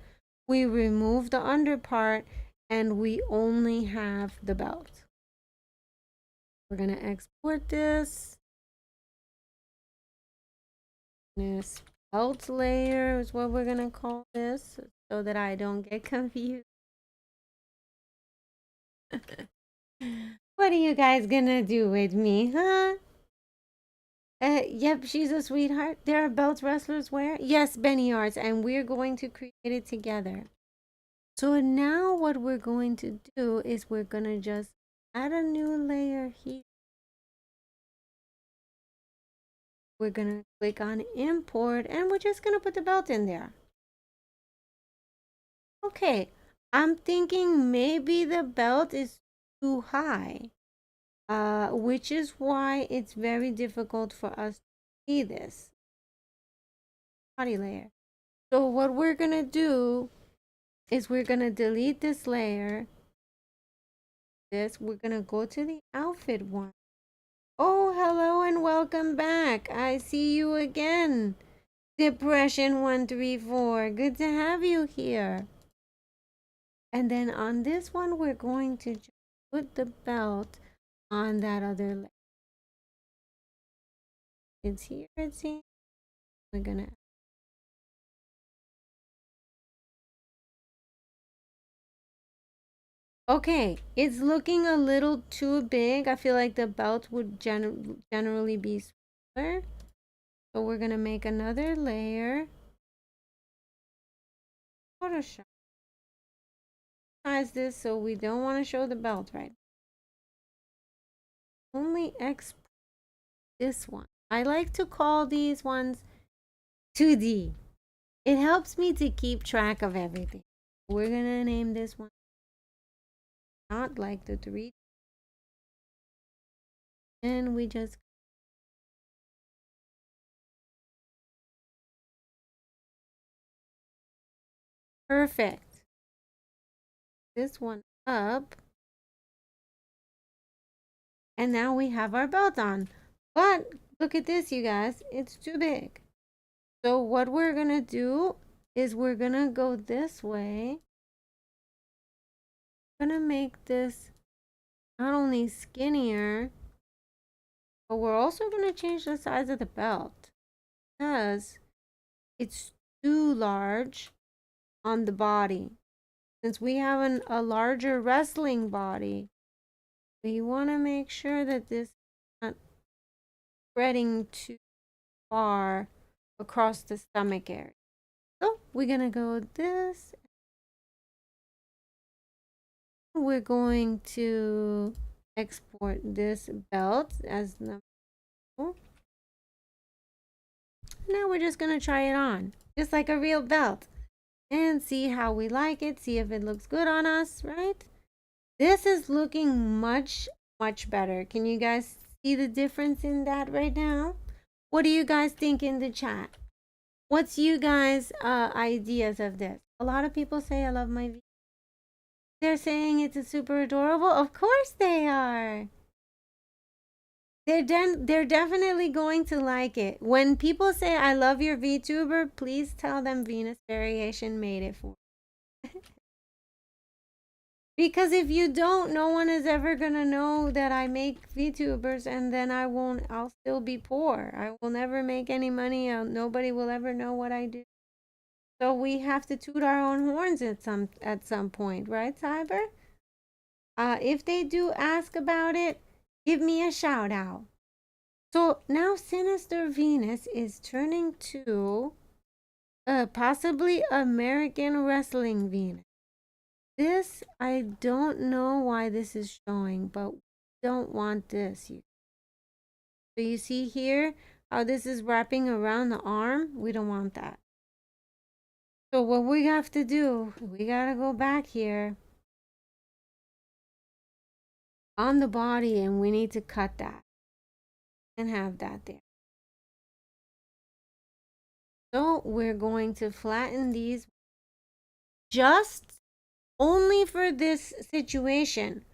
we remove the under part, and we only have the belt. We're gonna export this. This belt layer is what we're gonna call this, so that I don't get confused. What are you guys gonna do with me, huh? Yep, she's a sweetheart. There are belt wrestlers where? Yes, Benny Arts, and we're going to create it together. So now what we're going to do is we're gonna just add a new layer here. We're gonna click on import and we're just gonna put the belt in there. Okay, I'm thinking maybe the belt is too high, which is why it's very difficult for us to see this body layer. So what we're gonna do is we're gonna delete this layer. We're gonna go to the outfit one. Oh, hello and welcome back. I see you again. Depression 134. Good to have you here. And then on this one, we're going to just put the belt on that other leg. It's here, it's here. We're gonna. Okay, it's looking a little too big. I feel like the belt would generally be smaller. So we're gonna make another layer. Photoshop. Size this so we don't want to show the belt, right? Only export this one. I like to call these ones 2D. It helps me to keep track of everything. We're gonna name this one not like the 3D. And we just perfect. This one up. And now we have our belt on. But look at this, you guys. It's too big. So what we're gonna do is we're gonna go this way. I'm gonna make this not only skinnier, but we're also gonna change the size of the belt because it's too large on the body. Since we have a larger wrestling body, we want to make sure that this is not spreading too far across the stomach area. So we're gonna go this. We're going to export this belt as number 2. Now we're just gonna try it on, just like a real belt, and see how we like it, see if it looks good on us, right? This is looking much better. Can you guys See the difference in that right now? What do you guys think in the chat? What's you guys' ideas of this? A lot of people say I love my V. They're saying it's a super adorable. Of course they are. They're definitely going to like it. When people say I love your VTuber, please tell them Venus Variation made it for. Because if you don't, no one is ever gonna know that I make VTubers, and then I'll still be poor. I will never make any money. Nobody will ever know what I do. So we have to toot our own horns at some point, right, Cyber? If they do ask about it, give me a shout out. So now Sinister Venus is turning to possibly American Wrestling Venus. This, I don't know why this is showing, but we don't want this. So you see here how this is wrapping around the arm? We don't want that. So what we have to do, we gotta go back here on the body, and we need to cut that and have that there. So we're going to flatten these just only for this situation.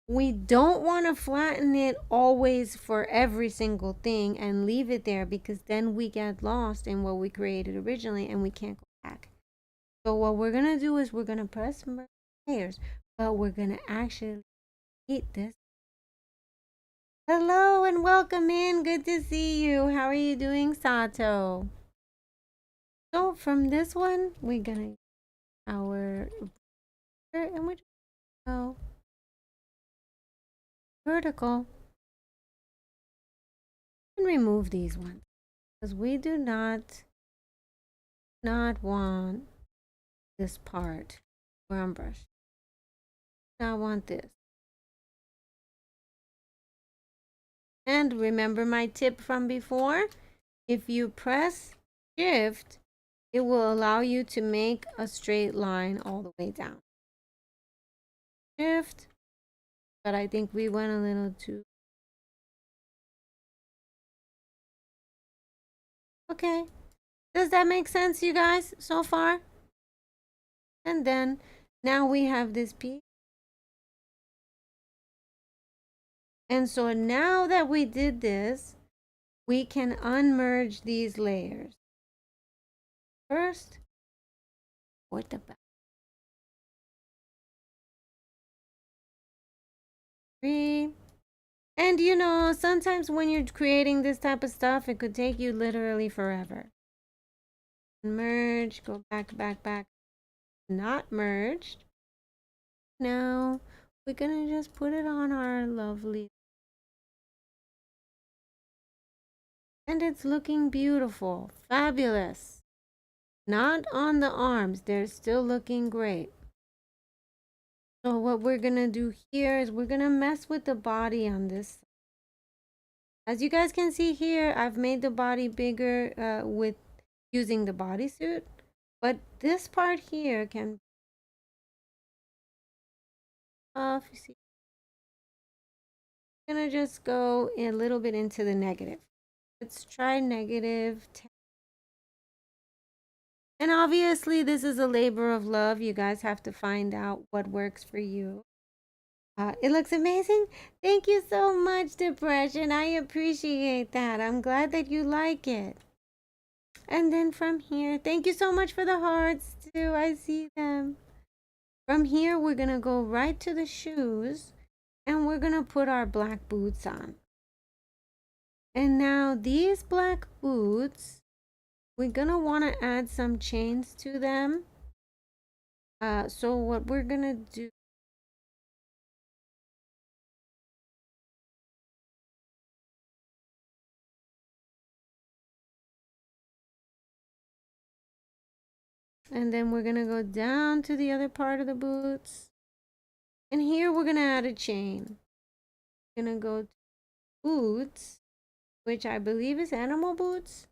We don't want to flatten it always for every single thing and leave it there, because then we get lost in what we created originally and we can't go back. So what we're going to do is we're going to press layers, but we're going to actually eat this. Hello and welcome in. Good to see you. How are you doing, Sato? So from this one, we're going to our and we just go vertical and remove these ones, because we do not want this part where I'm brushing. Not want this. And remember my tip from before? If you press shift, it will allow you to make a straight line all the way down. Shift, but I think we went a little too. Okay, does that make sense, you guys, so far? And then now we have this piece. And so now that we did this, we can unmerge these layers. First, what the back? 3. And you know, sometimes when you're creating this type of stuff, it could take you literally forever. Merge, go back, back, back. Not merged. Now we're gonna just put it on our lovely. And it's looking beautiful, fabulous. Not on the arms, they're still looking great. So what we're gonna do here is we're gonna mess with the body on this. As you guys can see here, I've made the body bigger with using the bodysuit, but this part here can off. You see, I'm gonna just go a little bit into the negative. Let's try negative 10. And obviously this is a labor of love. You guys have to find out what works for you. It looks amazing. Thank you so much, Depression. I appreciate that. I'm glad that you like it. And then from here, thank you so much for the hearts too. I see them. From here, we're gonna go right to the shoes, and we're gonna put our black boots on. And now these black boots, we're gonna wanna add some chains to them. So what we're gonna do, and then we're gonna go down to the other part of the boots. And here we're gonna add a chain. We're gonna go to boots, which I believe is animal boots.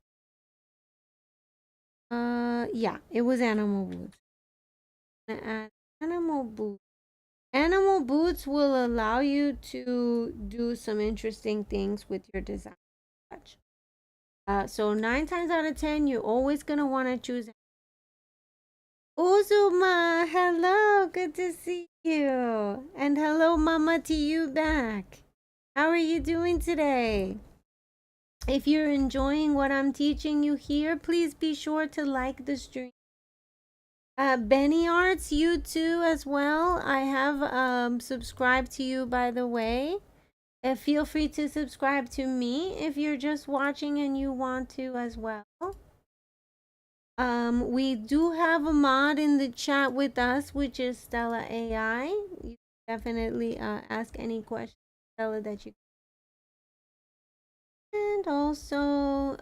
Yeah, it was animal boots. I'm gonna add animal boots. Animal boots will allow you to do some interesting things with your design. So 9 times out of 10, you're always gonna want to choose. Uzuma, hello, good to see you. And hello, Mama, to you back. How are you doing today? If you're enjoying what I'm teaching you here, please be sure to like the stream. Benny Arts, you too as well. I have subscribed to you, by the way. Feel free to subscribe to me if you're just watching and you want to as well. We do have a mod in the chat with us, which is Stella AI. You definitely ask any questions, Stella, that you. And also,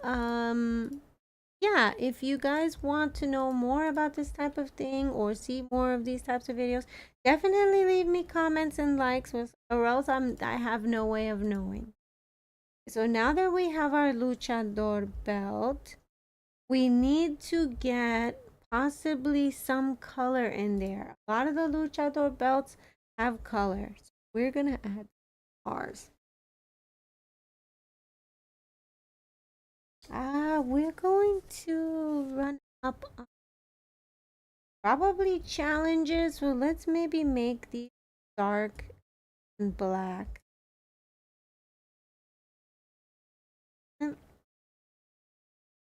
yeah, if you guys want to know more about this type of thing or see more of these types of videos, definitely leave me comments and likes, or else I have no way of knowing. So now that we have our luchador belt, we need to get possibly some color in there. A lot of the luchador belts have colors. We're gonna add ours. We're going to run up on probably challenges. So let's maybe make these dark and black.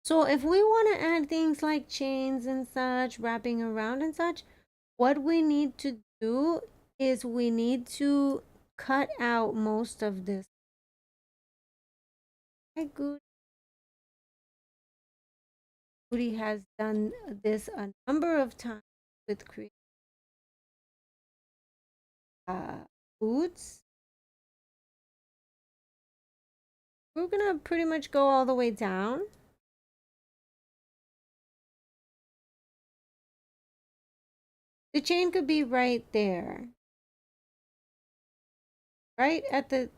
So if we want to add things like chains and such, wrapping around and such, what we need to do is we need to cut out most of this. My Goody has done this a number of times with boots. We're gonna pretty much go all the way down. The chain could be right there. Right at the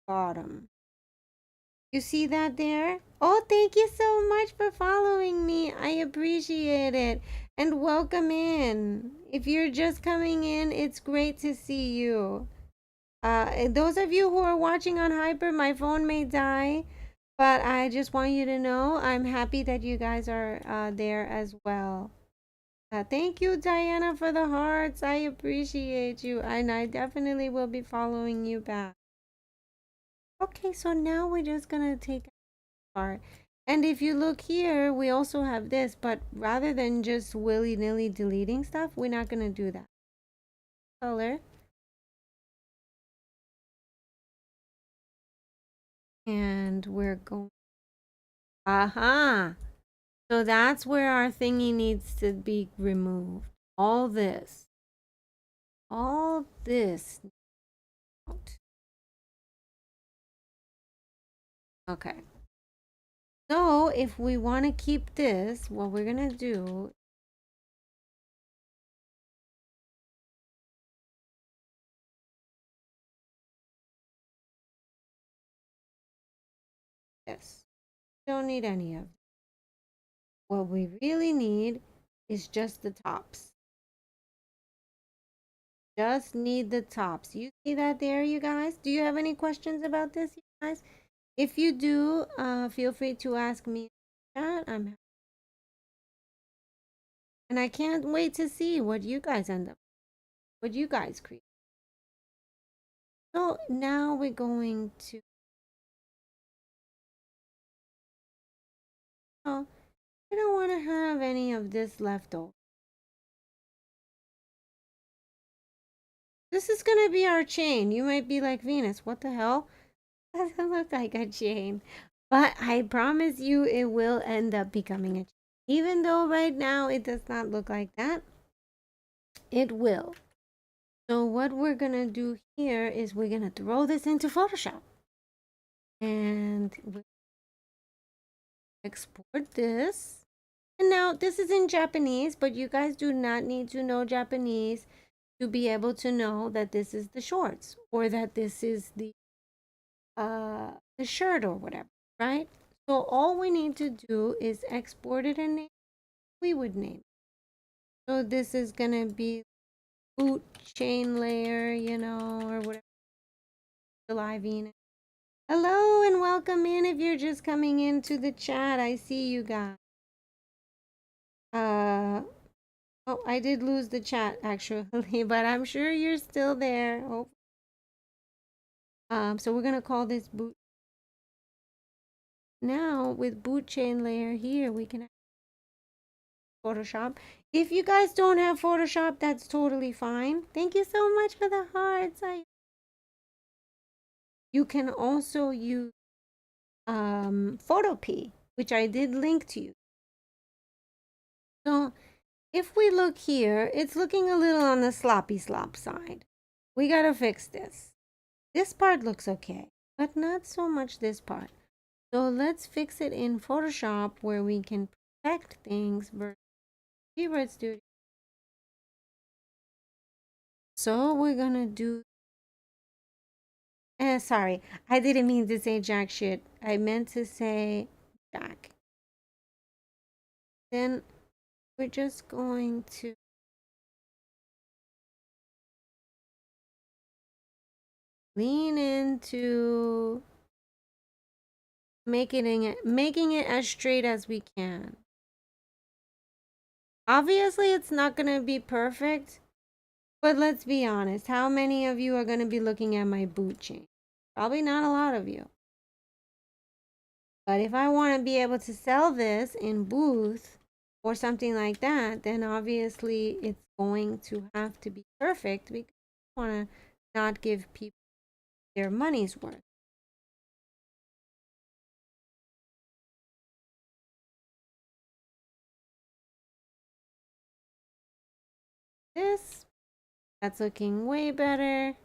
bottom. You see that there? Oh, thank you so much for following me. I appreciate it. And welcome in. If you're just coming in, it's great to see you. Those of you who are watching on Hyper, my phone may die, but I just want you to know I'm happy that you guys are there as well. Thank you, Diana, for the hearts. I appreciate you, and I definitely will be following you back. Okay, so now we're just gonna take part. And if you look here, we also have this, but rather than just willy-nilly deleting stuff, we're not gonna do that. Color. And we're going. Aha! So that's where our thingy needs to be removed. All this. All this. Okay. So if we want to keep this, what we're going to do. Yes. Don't need any of it. What we really need is just the tops. Just need the tops. You see that there, you guys? Do you have any questions about this, you guys? If you do, feel free to ask me in the chat. And I can't wait to see what you guys end up, what you guys create. So now we're going to, oh, I don't want to have any of this left over. This is going to be our chain. You might be like, Venus, what the hell? Doesn't look like a chain. But I promise you it will end up becoming a chain. Even though right now it does not look like that, it will. So what we're going to do here is we're going to throw this into Photoshop. And we'll export this. And now this is in Japanese, but you guys do not need to know Japanese to be able to know that this is the shorts or that this is the shirt or whatever, right? So all we need to do is export it and name. We would name. So this is gonna be boot chain layer, you know, or whatever. July Venus. Hello and welcome in if you're just coming into the chat. I see you guys. Oh, I did lose the chat actually, but I'm sure you're still there. Oh. So we're gonna call this boot. Now with boot chain layer here, we can Photoshop. If you guys don't have Photoshop, that's totally fine. Thank you so much for the hearts. You can also use Photopea, which I did link to you. So if we look here, it's looking a little on the sloppy slop side. We gotta fix this. This part looks okay, but not so much this part. So let's fix it in Photoshop where we can perfect things versus Keyboard Studio. So we're gonna do, sorry, I didn't mean to say jack shit. I meant to say jack. Then we're just going to lean into making it as straight as we can. Obviously, it's not gonna be perfect, but let's be honest. How many of you are gonna be looking at my boot chain? Probably not a lot of you. But if I want to be able to sell this in booth or something like that, then obviously it's going to have to be perfect because I want to not give people their money's worth. That's looking way better.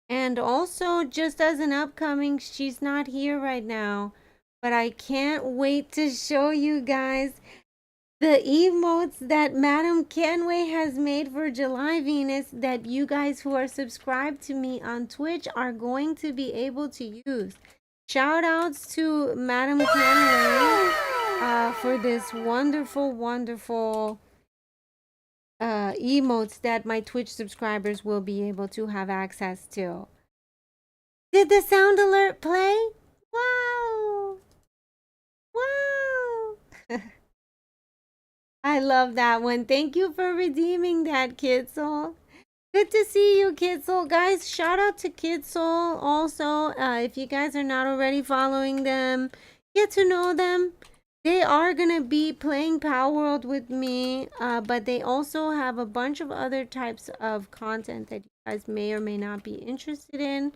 And also, just as an upcoming, she's not here right now, but I can't wait to show you guys the emotes that Madam Kenway has made for July Venus that you guys who are subscribed to me on Twitch are going to be able to use. Shout outs to Madam Kenway for this wonderful, wonderful emotes that my Twitch subscribers will be able to have access to. Did the sound alert play? Wow! Wow! I love that one. Thank you for redeeming that, Kid Soul. Good to see you, Kid Soul. Guys, shout out to Kid Soul also. If you guys are not already following them, get to know them. They are going to be playing Power World with me, but they also have a bunch of other types of content that you guys may or may not be interested in.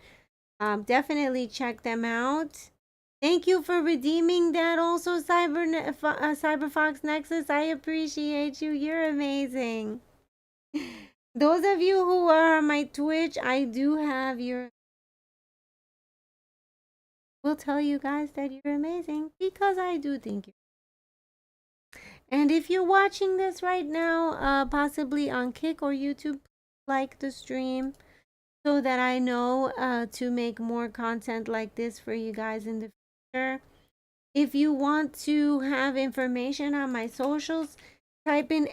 Definitely check them out. Thank you for redeeming that also, CyberFox Nexus. I appreciate you. You're amazing. Those of you who are on my Twitch, I do have your... will tell you guys that you're amazing because I do think you. And if you're watching this right now, possibly on Kick or YouTube, like the stream so that I know to make more content like this for you guys in the future. If you want to have information on my socials, type in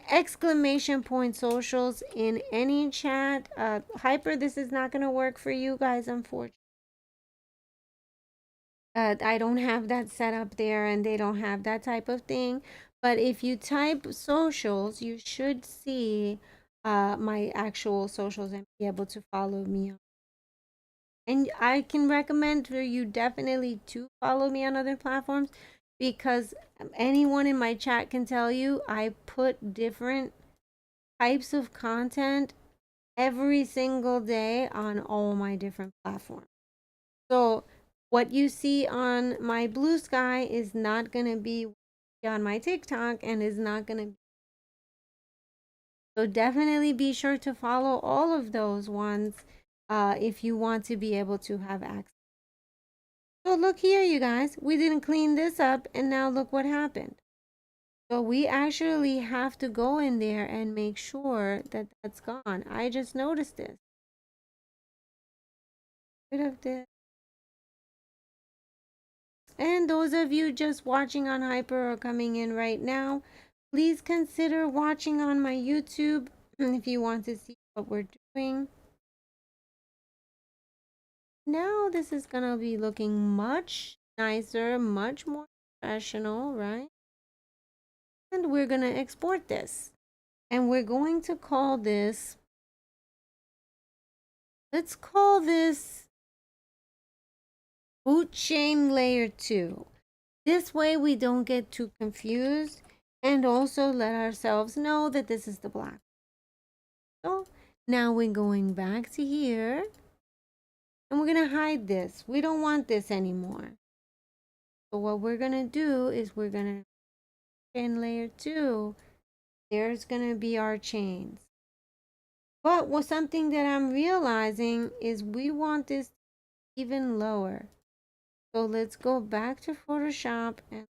!socials in any chat. Hyper, this is not going to work for you guys, unfortunately. I don't have that set up there and they don't have that type of thing. But if you type socials, you should see my actual socials and be able to follow me. And I can recommend for you definitely to follow me on other platforms because anyone in my chat can tell you I put different types of content every single day on all my different platforms. So what you see on my Blue Sky is not going to be on my TikTok and is not going to be. So definitely be sure to follow all of those ones if you want to be able to have access. So look here, you guys, we didn't clean this up and now look what happened. So we actually have to go in there and make sure that that's gone. I just noticed this. Rid of this. And those of you just watching on Hyper or coming in right now, Please consider watching on my YouTube if you want to see what we're doing. Now this is gonna be looking much nicer, much more professional, right? And we're gonna export this. And we're going to call this, let's call this boot chain layer 2. This way we don't get too confused, and also let ourselves know that this is the black. So now we're going back to here, and we're gonna hide this. We don't want this anymore. So what we're gonna do is we're gonna chain layer 2. There's gonna be our chains. But what something that I'm realizing is we want this even lower. So let's go back to Photoshop and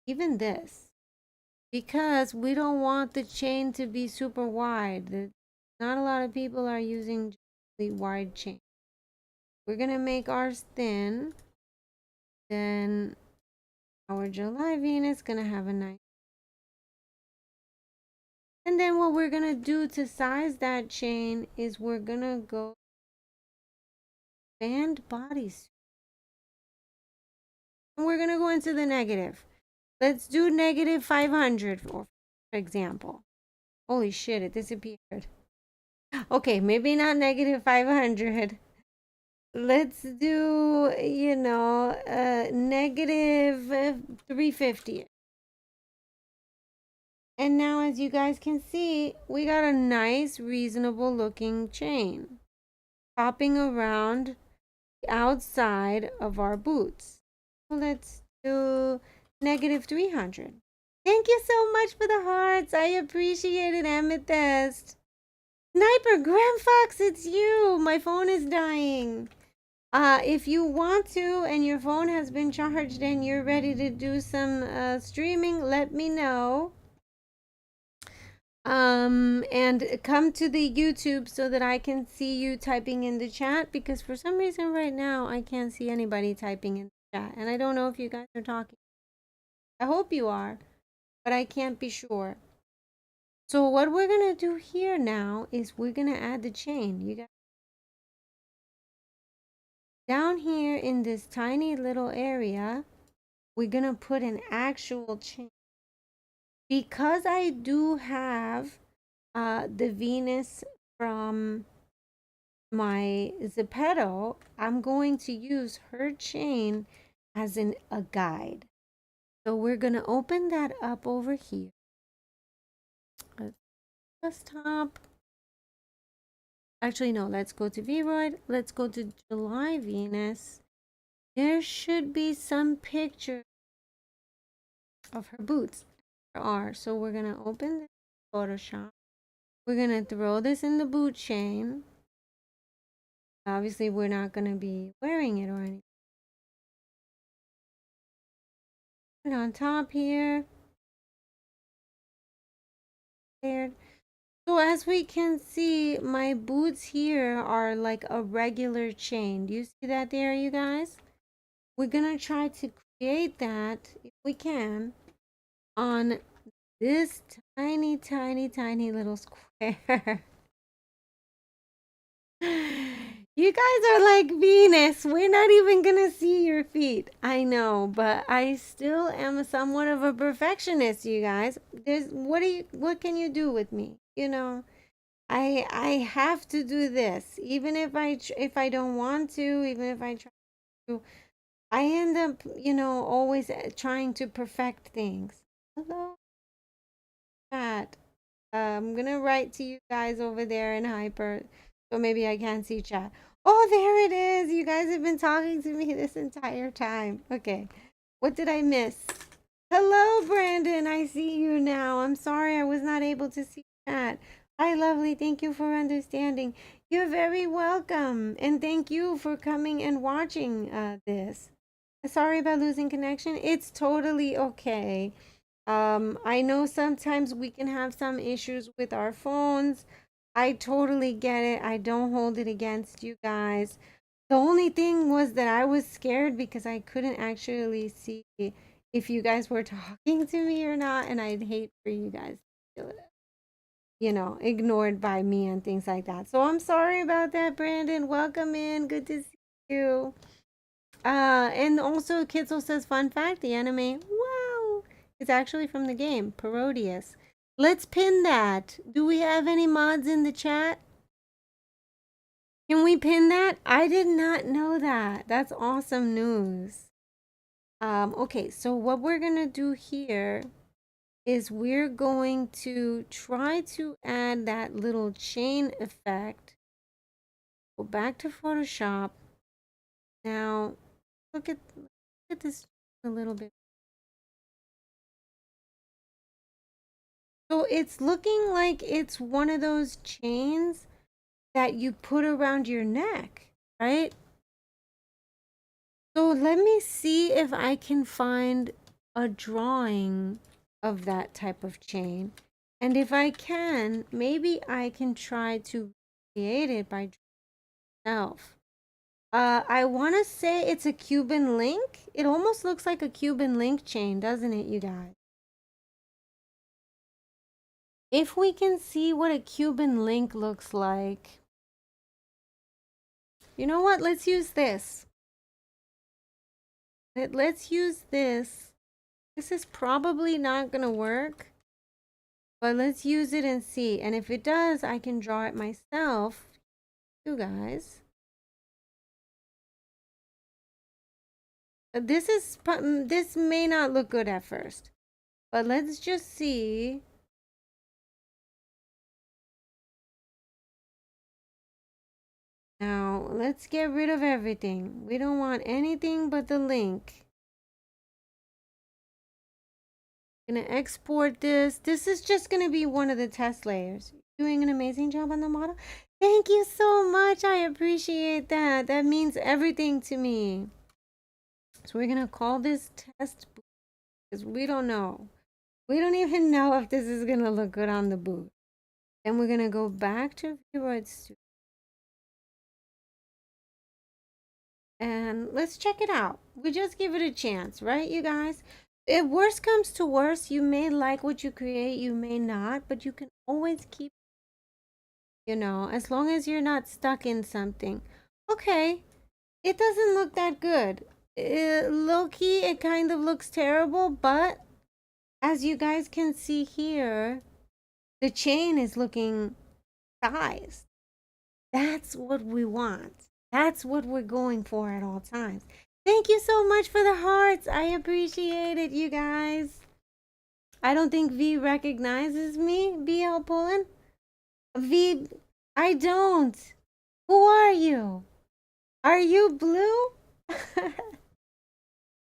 even this, because we don't want the chain to be super wide. Not a lot of people are using the wide chain. We're gonna make ours thin. Then our July Venus gonna have a nice. And then what we're gonna do to size that chain is we're gonna go band bodysuit. And we're gonna go into the negative. Let's do negative 500 for example. Holy shit, it disappeared. Okay, maybe not negative 500. Let's do, negative 350. And now, as you guys can see, we got a nice, reasonable looking chain popping around the outside of our boots. Let's do negative 300. Thank you so much for the hearts. I appreciate it, Amethyst. Sniper, Graham Fox, it's you. My phone is dying. If you want to and your phone has been charged and you're ready to do some streaming, let me know. And come to the YouTube so that I can see you typing in the chat, because for some reason right now I can't see anybody typing in the chat, and I don't know if you guys are talking. I hope you are, but I can't be sure. So what we're gonna do here now is we're gonna add the chain. You got down here in this tiny little area, we're gonna put an actual chain. Because I do have the Venus from my Zepeto, I'm going to use her chain as a guide. So we're gonna open that up over here. Desktop. Actually, no, let's go to Vroid. Let's go to July Venus. There should be some picture of her boots. There are. So we're gonna open this Photoshop. We're gonna throw this in the boot chain. Obviously, we're not gonna be wearing it or anything. Put it on top here. There. So as we can see, my boots here are like a regular chain. Do you see that there, you guys? We're gonna try to create that, if we can, on this tiny, tiny, tiny little square. You guys are like Venus. We're not even gonna see your feet. I know, but I still am somewhat of a perfectionist, you guys. What can you do with me? I have to do this, even if I don't want to, even if I try to. I end up, always trying to perfect things. Hello, chat. I'm gonna write to you guys over there in Hyper, so maybe I can see chat. Oh, there it is. You guys have been talking to me this entire time. Okay, what did I miss? Hello, Brandon. I see you now. I'm sorry I was not able to see chat. Hi, lovely. Thank you for understanding. You're very welcome, and thank you for coming and watching this. Sorry about losing connection. It's totally okay. I know sometimes we can have some issues with our phones. I totally get it. I don't hold it against you guys. The only thing was that I was scared because I couldn't actually see if you guys were talking to me or not, and I'd hate for you guys to feel, ignored by me and things like that. So I'm sorry about that, Brandon. Welcome in. Good to see you. And also Kitzel says, fun fact, the anime, wow, it's actually from the game, Parodius. Let's pin that. Do we have any mods in the chat? Can we pin that? I did not know that. That's awesome news. Okay, so what we're gonna do here is we're going to try to add that little chain effect. Go back to Photoshop. Now, look at this a little bit. So it's looking like it's one of those chains that you put around your neck, right? So let me see if I can find a drawing of that type of chain. And if I can, maybe I can try to create it by myself. I want to say it's a Cuban link. It almost looks like a Cuban link chain, doesn't it, you guys? If we can see what a Cuban link looks like. You know what? Let's use this. Let's use this. This is probably not going to work. But let's use it and see. And if it does, I can draw it myself. You guys. This may not look good at first. But let's just see. Now, let's get rid of everything. We don't want anything but the link. Gonna export this. This is just gonna be one of the test layers. Doing an amazing job on the model. Thank you so much. I appreciate that. That means everything to me. So we're gonna call this test because we don't know. We don't even know if this is gonna look good on the boot. Then we're gonna go back to VTuber Setup. And let's check it out. We just give it a chance, right, you guys? If worst comes to worst, you may like what you create, you may not, but you can always keep, as long as you're not stuck in something. Okay, it doesn't look that good. Low-key, it kind of looks terrible, but as you guys can see here, the chain is looking sized. That's what we want. That's what we're going for at all times. Thank you so much for the hearts. I appreciate it, you guys. I don't think V recognizes me. BL Pullen? V, I don't. Who are you? Are you Blue?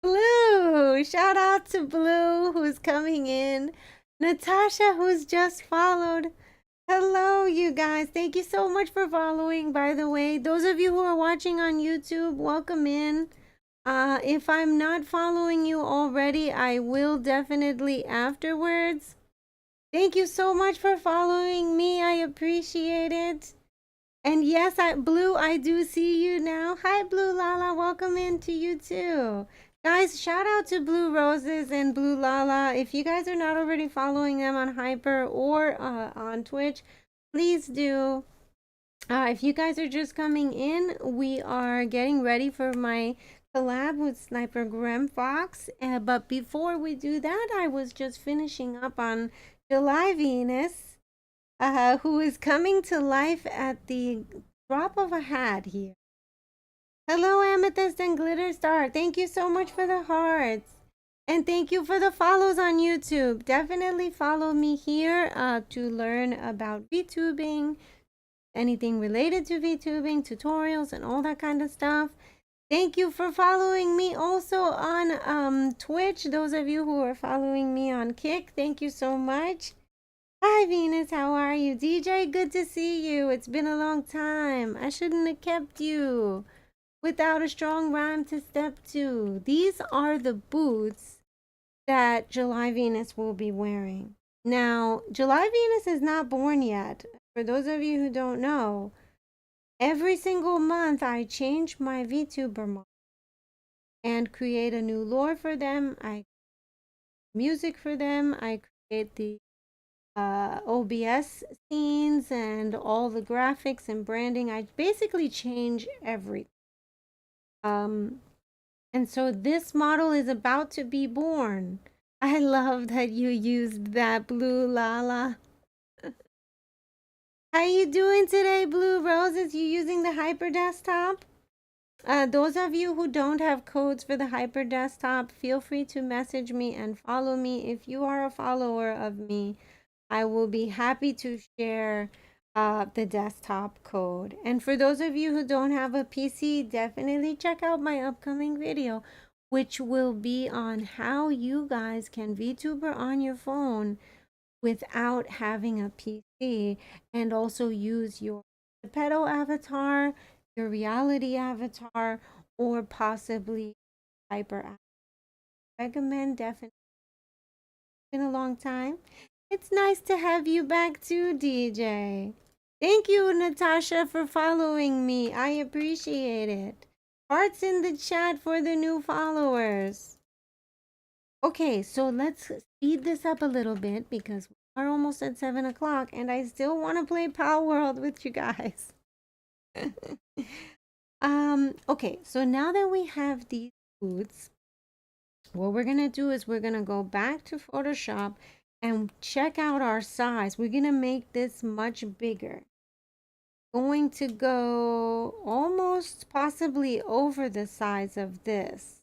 Blue. Shout out to Blue who's coming in. Natasha who's just followed. Hello, you guys. Thank you so much for following, by the way. Those of you who are watching on YouTube, welcome in. If I'm not following you already, I will definitely afterwards. Thank you so much for following me. I appreciate it. And yes, Blue, I do see you now. Hi, Blue Lala. Welcome into you too. Guys, shout out to Blue Roses and Blue Lala. If you guys are not already following them on Hyper or on Twitch, please do. If you guys are just coming in, we are getting ready for my collab with Sniper Graham Fox. But before we do that, I was just finishing up on July Venus, who is coming to life at the drop of a hat here. Hello, Amethyst and Glitter Star. Thank you so much for the hearts. And thank you for the follows on YouTube. Definitely follow me here to learn about VTubing, anything related to VTubing, tutorials, and all that kind of stuff. Thank you for following me also on Twitch. Those of you who are following me on Kick, thank you so much. Hi, Venus. How are you? DJ, good to see you. It's been a long time. I shouldn't have kept you without a strong rhyme to step to. These are the boots that July Venus will be wearing. Now, July Venus is not born yet. For those of you who don't know, Every single month, I change my VTuber model and create a new lore for them. I music for them. I create the OBS scenes and all the graphics and branding. I basically change everything. Um, and so this model is about to be born. I love that you used that, Blue Lala. How you doing today, Blue Roses? You using the Hyper Desktop? Those of you who don't have codes for the Hyper Desktop, feel free to message me and follow me. If you are a follower of me, I will be happy to share the desktop code. And for those of you who don't have a PC, definitely check out my upcoming video, which will be on how you guys can VTuber on your phone without having a PC, and also use your Geppetto avatar, your reality avatar, or possibly hyper avatar. Recommend, definitely. Been a long time. It's nice to have you back too, DJ. Thank you, Natasha, for following me. I appreciate it. Hearts in the chat for the new followers. Okay, so let's speed this up a little bit because we're almost at 7 o'clock and I still want to play Power World with you guys. Okay, so now that we have these foods, what we're gonna do is we're gonna go back to Photoshop and check out our size. We're gonna make this much bigger. Going to go almost possibly over the size of this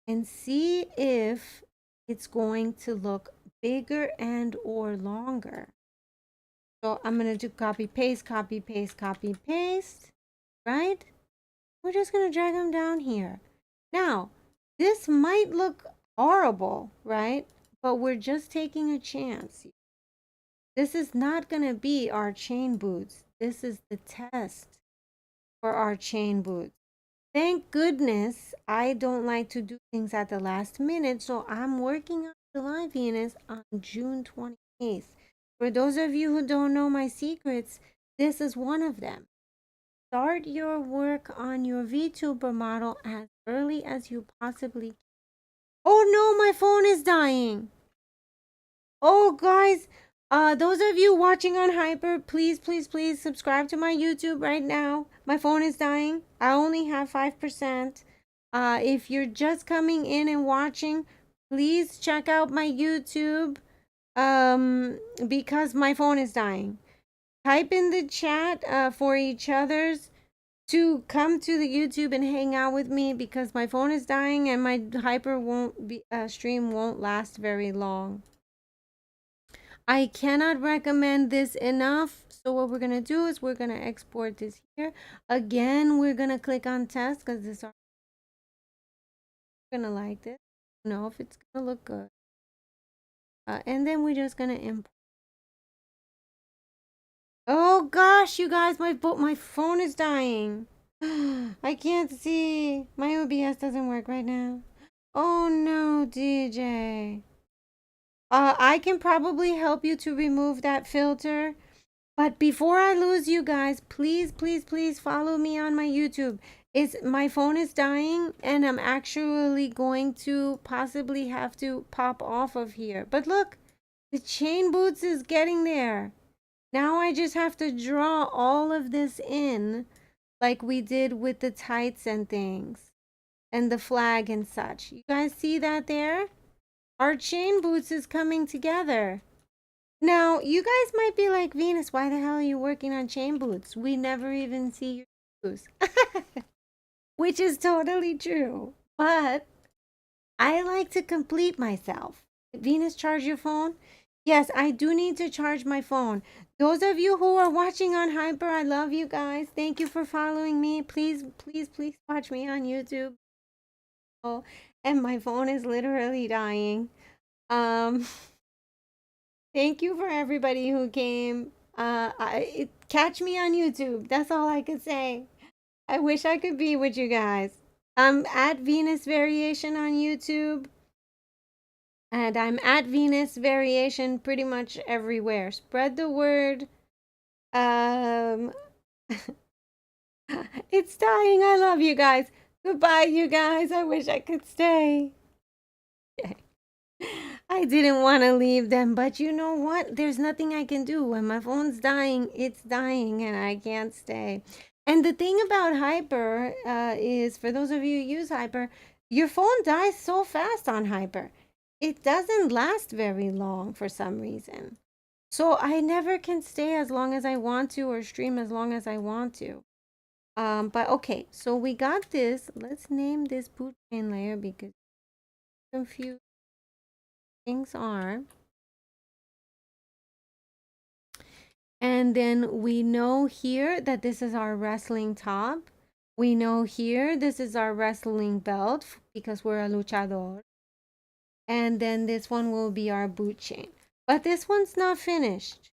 and see if it's going to look bigger and or longer. So I'm gonna do copy paste, copy paste, copy paste, right? We're just gonna drag them down here. Now, this might look horrible, right? But we're just taking a chance. This is not gonna be our chain boots. This is the test for our chain boots. Thank goodness I don't like to do things at the last minute, so I'm working on July Venus on June 28th. For those of you who don't know my secrets, this is one of them. Start your work on your VTuber model as early as you possibly can. Oh no, my phone is dying. Oh guys, those of you watching on Hyper, please, please, please subscribe to my YouTube right now. My phone is dying. I only have 5%. If you're just coming in and watching, please check out my YouTube because my phone is dying. Type in the chat for each other's to come to the YouTube and hang out with me because my phone is dying and my Hyper won't be stream won't last very long. I cannot recommend this enough. So what we're gonna do is we're gonna export this here. Again, we're gonna click on test because this are gonna like this. Know if it's gonna look good. And then we're just gonna import. Oh gosh, you guys, my phone is dying. I can't see. My OBS doesn't work right now. Oh no, DJ. I can probably help you to remove that filter. But before I lose you guys, please, please, please follow me on my YouTube. My phone is dying and I'm actually going to possibly have to pop off of here. But look, the chain boots is getting there. Now I just have to draw all of this in like we did with the tights and things and the flag and such. You guys see that there? Our chain boots is coming together. Now, you guys might be like, Venus, why the hell are you working on chain boots? We never even see your shoes. Which is totally true. But I like to complete myself. Venus, charge your phone? Yes, I do need to charge my phone. Those of you who are watching on Hyper, I love you guys. Thank you for following me. Please, please, please watch me on YouTube. Oh, and my phone is literally dying. Um... Thank you for everybody who came. Catch me on YouTube. That's all I could say. I wish I could be with you guys. I'm at Venus Variation on YouTube. And I'm at Venus Variation pretty much everywhere. Spread the word. It's dying. I love you guys. Goodbye, you guys. I wish I could stay. I didn't want to leave them, but you know what? There's nothing I can do. When my phone's dying, it's dying, and I can't stay. And the thing about Hyper is, for those of you who use Hyper, your phone dies so fast on Hyper. It doesn't last very long for some reason. So I never can stay as long as I want to or stream as long as I want to. But okay, so we got this. Let's name this boot chain layer because confused things are. And then we know here that this is our wrestling top. We know here this is our wrestling belt because we're a luchador. And then this one will be our boot chain. But this one's not finished.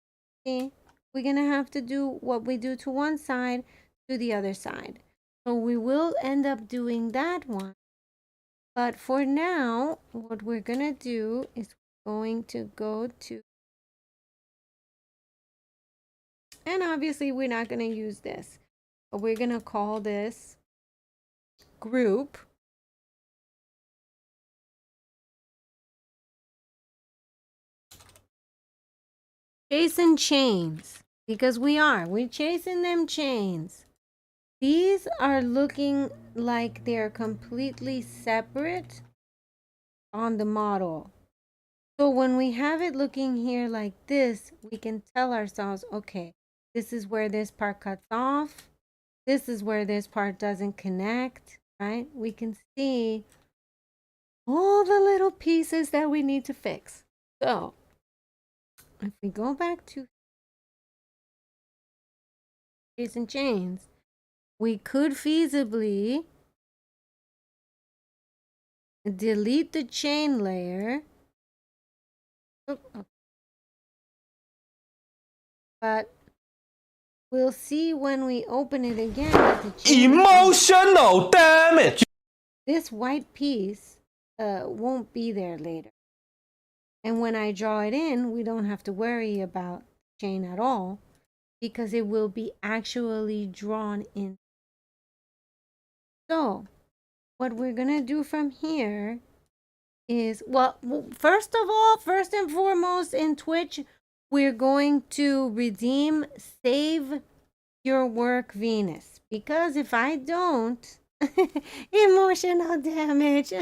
See? We're going to have to do what we do to one side to the other side. So we will end up doing that one. But for now, what we're going to do is we're going to go to, and obviously we're not going to use this, but we're going to call this group. Chasing chains, because we're chasing them chains. These are looking like they're completely separate on the model. So when we have it looking here like this, we can tell ourselves, okay, this is where this part cuts off. This is where this part doesn't connect, right? We can see all the little pieces that we need to fix. So if we go back to chasing chains, we could feasibly delete the chain layer. But we'll see when we open it again that the chain emotional damage. This white piece won't be there later. And when I draw it in, we don't have to worry about the chain at all because it will be actually drawn in. So what we're going to do from here is, well, first of all, first and foremost in Twitch, we're going to redeem Save Your Work Venus. Because if I don't, emotional damage.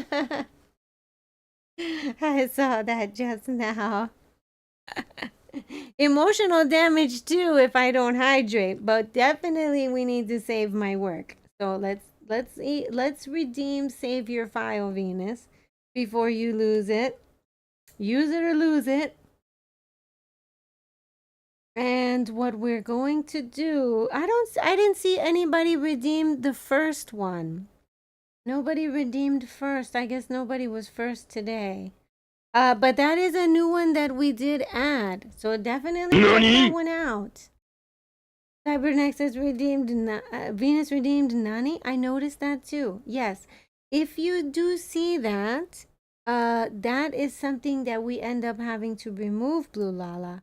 I saw that just now. Emotional damage too if I don't hydrate, but definitely we need to save my work. So let's redeem Save Your File Venus before you lose it. Use it or lose it. And what we're going to do, I didn't see anybody redeem the first one. Nobody redeemed first. I guess nobody was first today. But that is a new one that we did add. So definitely check that one out. Cybernexus redeemed, Venus redeemed Nani. I noticed that too. Yes. If you do see that, that is something that we end up having to remove, Blue Lala.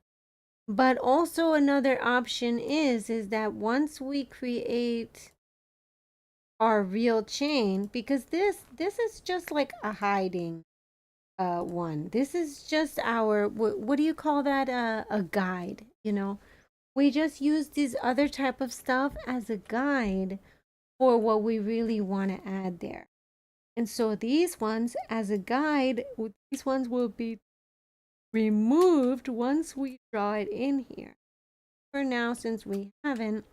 But also another option is that once we create our real chain, because this is just like a hiding one. This is just our, what do you call that? A guide, you know? We just use this other type of stuff as a guide for what we really want to add there. And so these ones as a guide, these ones will be removed once we draw it in here. For now, since we haven't,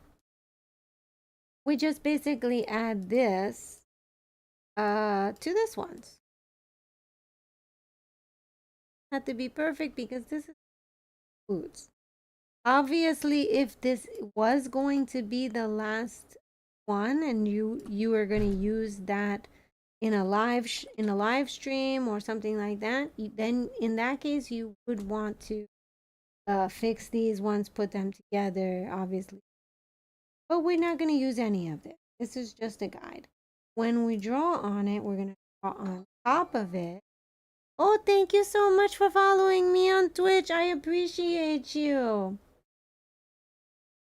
we just basically add this to this one's. Have to be perfect because this is foods. Obviously, if this was going to be the last one and you are going to use that in a live stream or something like that, then in that case you would want to fix these ones, put them together, obviously. But we're not going to use any of this. This is just a guide. When we draw on it, we're going to draw on top of it. Oh, thank you so much for following me on Twitch. I appreciate you.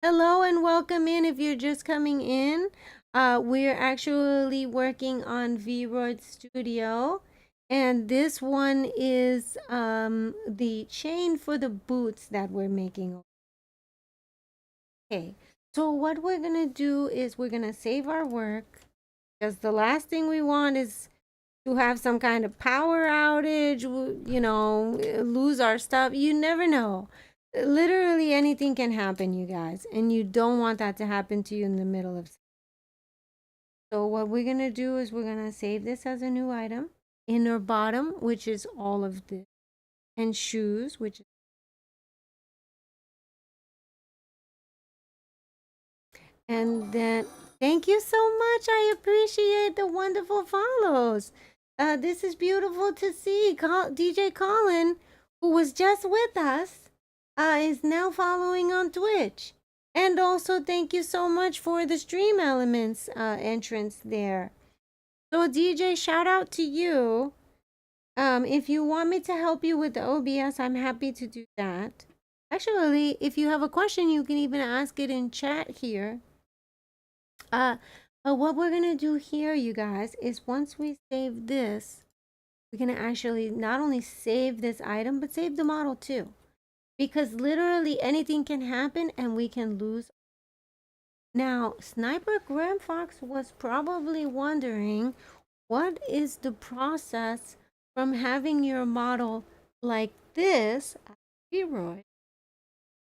Hello and welcome in if you're just coming in. We're actually working on VRoid Studio, and this one is the chain for the boots that we're making. Okay, so what we're gonna do is we're gonna save our work, because the last thing we want is to have some kind of power outage, you know, lose our stuff. You never know. Literally anything can happen, you guys, and you don't want that to happen to you in the middle of. So what we're gonna do is we're gonna save this as a new item. Inner bottom, which is all of this, and shoes, which is, and then thank you so much. I appreciate the wonderful follows. This is beautiful to see. DJ Colin, who was just with us, is now following on Twitch. And also, thank you so much for the Stream Elements entrance there. So, DJ, shout out to you. If you want me to help you with the OBS, I'm happy to do that. Actually, if you have a question, you can even ask it in chat here. But what we're gonna do here, you guys, is once we save this, we're gonna actually not only save this item, but save the model too. Because literally anything can happen and we can lose. Now, Sniper Grand Fox was probably wondering, what is the process from having your model like this, a Vroid,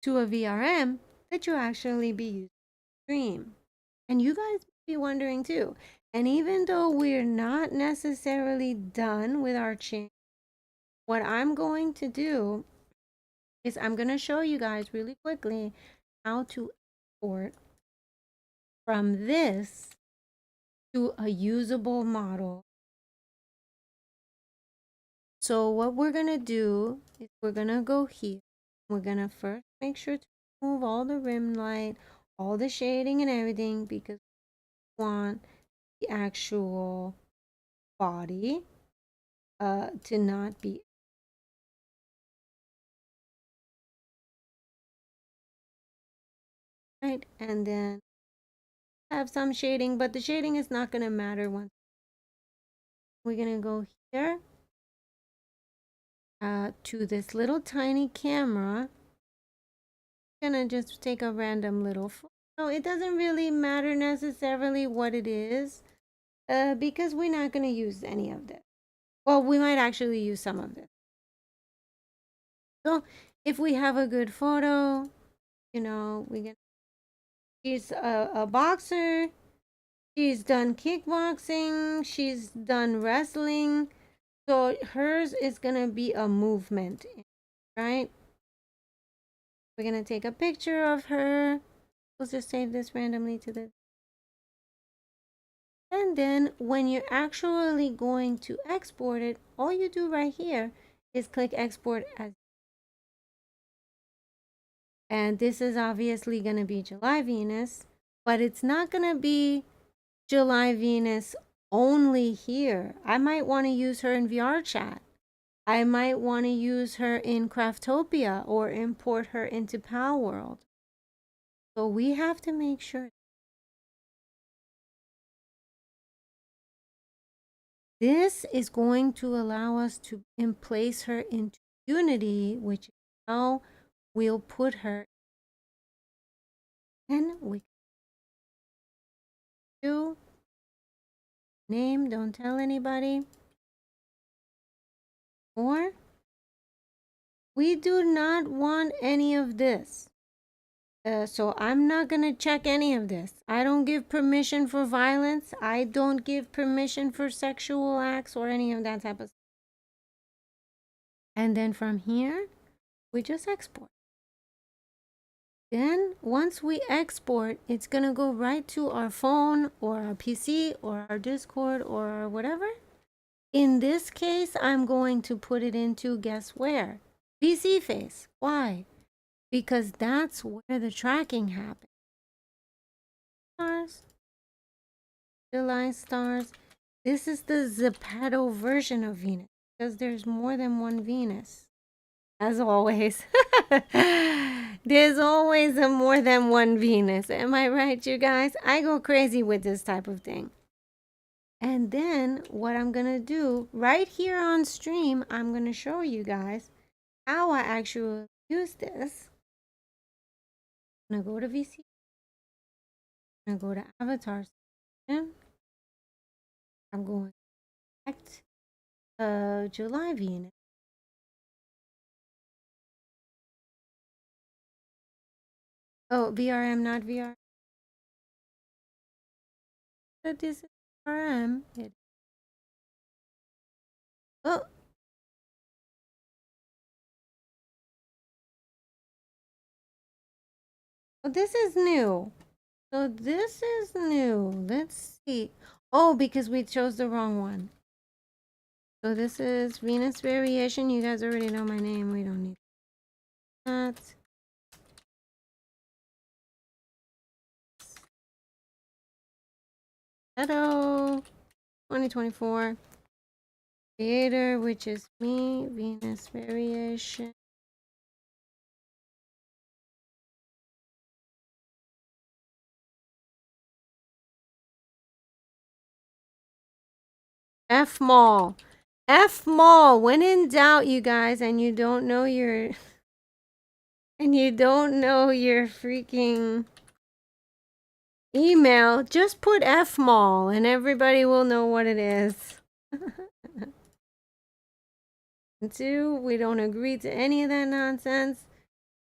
to a VRM that you actually be using to stream? And you guys be wondering too. And even though we're not necessarily done with our chain, what I'm going to do is I'm going to show you guys really quickly how to export from this to a usable model. So what we're going to do is we're going to go here. We're going to first make sure to remove all the rim light, all the shading and everything, because we want the actual body to not be right. And then have some shading, but the shading is not going to matter. Once we're going to go here to this little tiny camera, I'm going to just take a random little photo. It doesn't really matter necessarily what it is, because we're not going to use any of this. Well, we might actually use some of this. So if we have a good photo, you know, she's a boxer. She's done kickboxing. She's done wrestling. So hers is going to be a movement, right? We're going to take a picture of her. We'll just save this randomly to the. And then when you're actually going to export it, all you do right here is click export as. And this is obviously going to be July Venus, but it's not going to be July Venus only here. I might want to use her in VR chat. I might want to use her in Craftopia or import her into Pal World. So we have to make sure this is going to allow us to place her into Unity, which is how we'll put her. And we do name, don't tell anybody. Or we do not want any of this. So I'm not going to check any of this. I don't give permission for violence. I don't give permission for sexual acts or any of that type of stuff. And then from here, we just export. Then once we export, it's going to go right to our phone or our PC or our Discord or whatever. In this case, I'm going to put it into, guess where? PC face. Why? Because that's where the tracking happens. Stars. July stars. This is the Zepeto version of Venus, because there's more than one Venus. As always. There's always a more than one Venus. Am I right, you guys? I go crazy with this type of thing. And then what I'm going to do right here on stream, I'm going to show you guys how I actually use this. I'm going to go to VC. I'm going to go to Avatar. I'm going to select July Venus. Oh, VRM, not VR. But this is VRM. Oh. Oh, this is new. So this is new. Let's see. Oh, because we chose the wrong one. So this is Venus Variation. You guys already know my name. We don't need that. Hello. 2024. Creator, which is me. Venus Variation. F Mall. F Mall. When in doubt, you guys, and you don't know your freaking email, just put F Mall and everybody will know what it is. 2, we don't agree to any of that nonsense.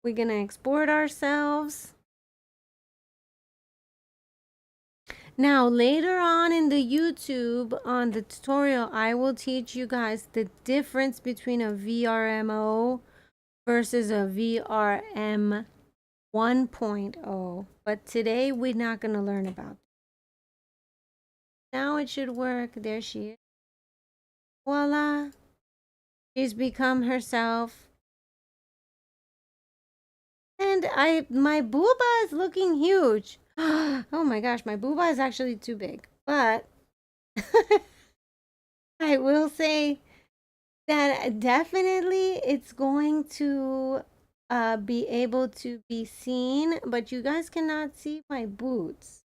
We're gonna export ourselves. Now, later on in the YouTube, on the tutorial, I will teach you guys the difference between a VRMO versus a VRM 1.0. But today, we're not gonna learn about that. Now it should work. There she is. Voila. She's become herself. And my booba is looking huge. Oh my gosh, my booba is actually too big. But I will say that definitely it's going to be able to be seen, but you guys cannot see my boots.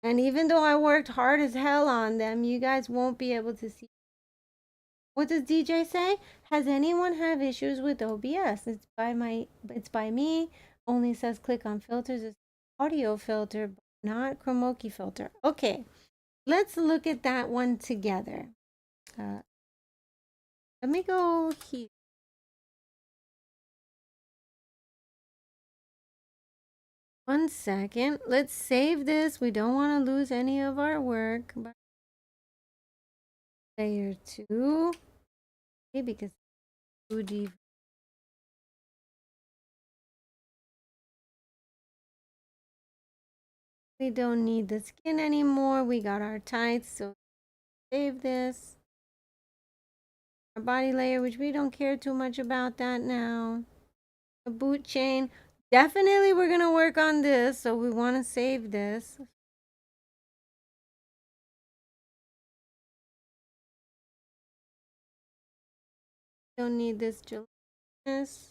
And even though I worked hard as hell on them, you guys won't be able to see. What does DJ say? Has anyone have issues with OBS? It's by me. Only says click on filters. It's audio filter, but not chroma key filter. Okay, let's look at that one together. Let me go here. One second. Let's save this. We don't want to lose any of our work. Layer 2. Okay, because 2D. We don't need the skin anymore. We got our tights, so save this. Our body layer, which we don't care too much about that now. A boot chain. Definitely we're going to work on this, so we want to save this. Don't need this gelatinous.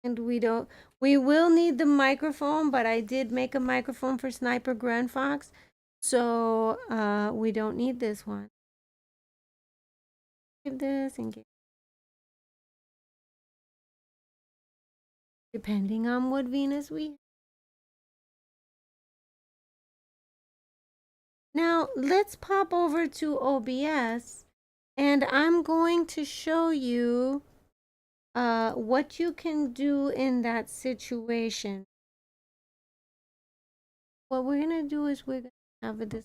And we will need the microphone, but I did make a microphone for Sniper Grand Fox. So we don't need this one. Give this and get, depending on what Venus we have. Now let's pop over to OBS and I'm going to show you what you can do in that situation. What we're gonna do is we're gonna have this.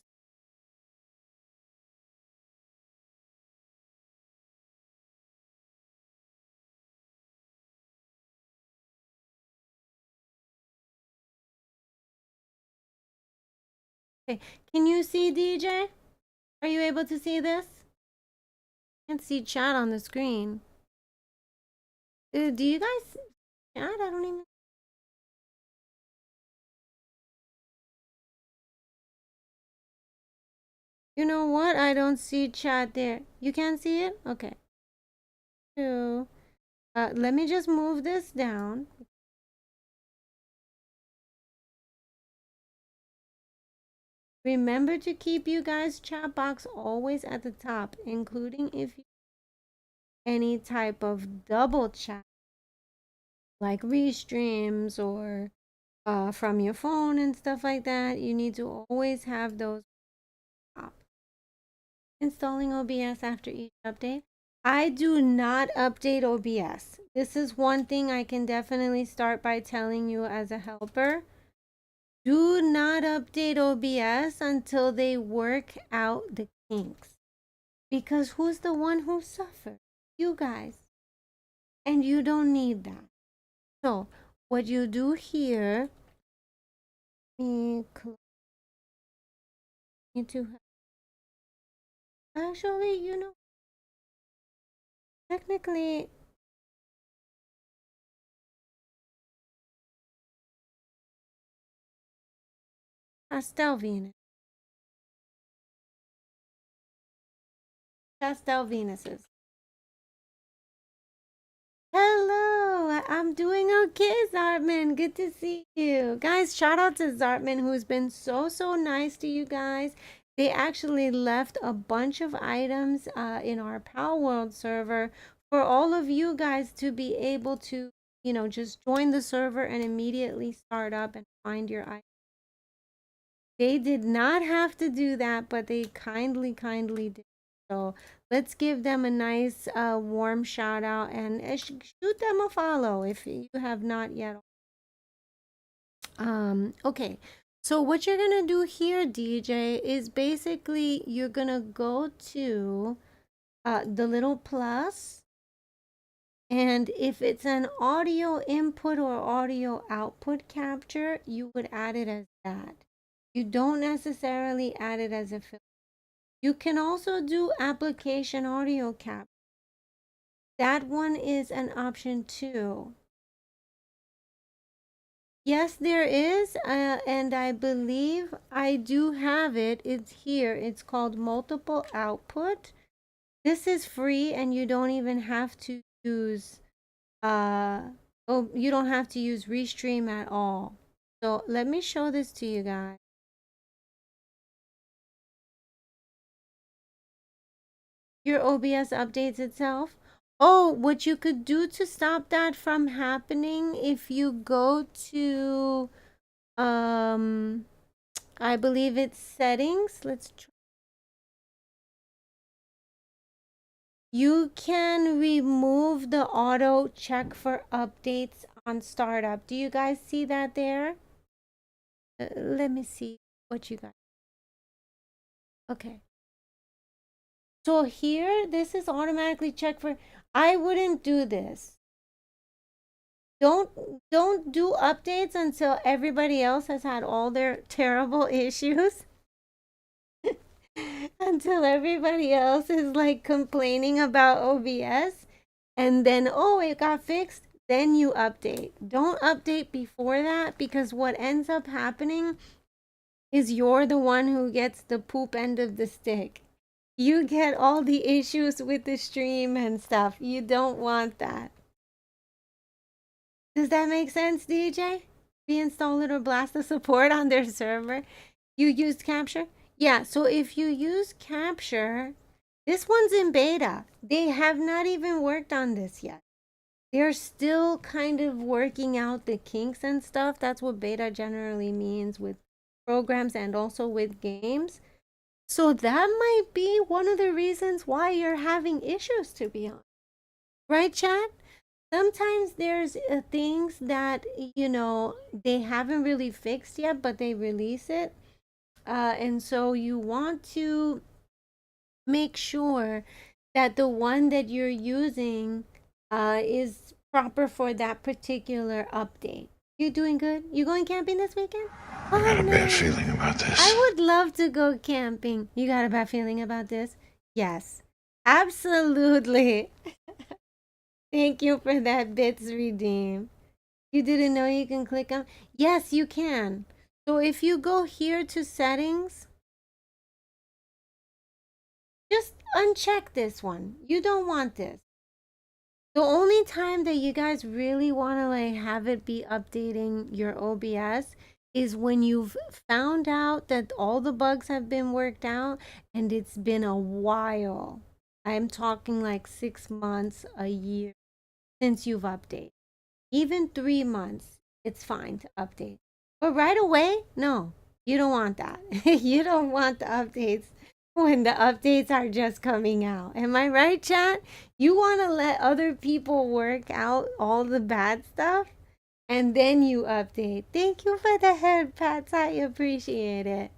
Okay, can you see DJ? Are you able to see this? I can't see chat on the screen. Do you guys chat? I don't even. You know what? I don't see chat there. You can't see it? Okay. Let me just move this down. Remember to keep you guys' chat box always at the top, including if you any type of double chat, like restreams or from your phone and stuff like that. You need to always have those up. Installing OBS after each update. I do not update OBS. This is one thing I can definitely start by telling you as a helper. Do not update OBS until they work out the kinks. Because who's the one who suffered? You guys. And you don't need that. So, what you do here, actually, you know, technically, Pastel Venus. Pastel Venuses. Hello, I'm doing okay, Zartman. Good to see you. Guys, shout out to Zartman, who's been so nice to you guys. They actually left a bunch of items in our Pal World server for all of you guys to be able to, you know, just join the server and immediately start up and find your items. They did not have to do that, but they kindly did. So let's give them a nice warm shout out and shoot them a follow if you have not yet. Okay. So what you're gonna do here, DJ, is basically you're gonna go to the little plus, and if it's an audio input or audio output capture, you would add it as that. You don't necessarily add it as a filter. You can also do application audio cap. That one is an option too. Yes, there is, and I believe I do have it. It's here. It's called multiple output. This is free, and you don't even have to use, you don't have to use Restream at all. So let me show this to you guys. Your OBS updates itself. Oh, what you could do to stop that from happening, if you go to I believe it's settings. Let's try. You can remove the auto check for updates on startup. Do you guys see that there? Let me see what you got. Okay. So here, this is automatically checked for. I wouldn't do this. Don't do updates until everybody else has had all their terrible issues. Until everybody else is like complaining about OBS, and then oh, it got fixed, then you update. Don't update before that, because what ends up happening is you're the one who gets the poop end of the stick. You get all the issues with the stream and stuff. You don't want that. Does that make sense, DJ? Reinstall it or blast the support on their server. You used capture? Yeah, so if you use capture, this one's in beta. They have not even worked on this yet. They're still kind of working out the kinks and stuff. That's what beta generally means with programs and also with games. So that might be one of the reasons why you're having issues, to be honest. Right, chat? Sometimes there's things that, you know, they haven't really fixed yet, but they release it. And so you want to make sure that the one that you're using is proper for that particular update. You doing good? You going camping this weekend? I got a bad feeling about this. I would love to go camping. You got a bad feeling about this? Yes, absolutely. Thank you for that bits redeem. You didn't know you can click on? Yes, you can. So if you go here to settings, just uncheck this one. You don't want this. The only time that you guys really want to like have it be updating your OBS is when you've found out that all the bugs have been worked out and it's been a while. I'm talking like 6 months, a year since you've updated. Even 3 months, it's fine to update. But right away, no, you don't want that. You don't want the updates when the updates are just coming out. Am I right, chat? You want to let other people work out all the bad stuff and then you update. Thank you for the head pats. I appreciate it.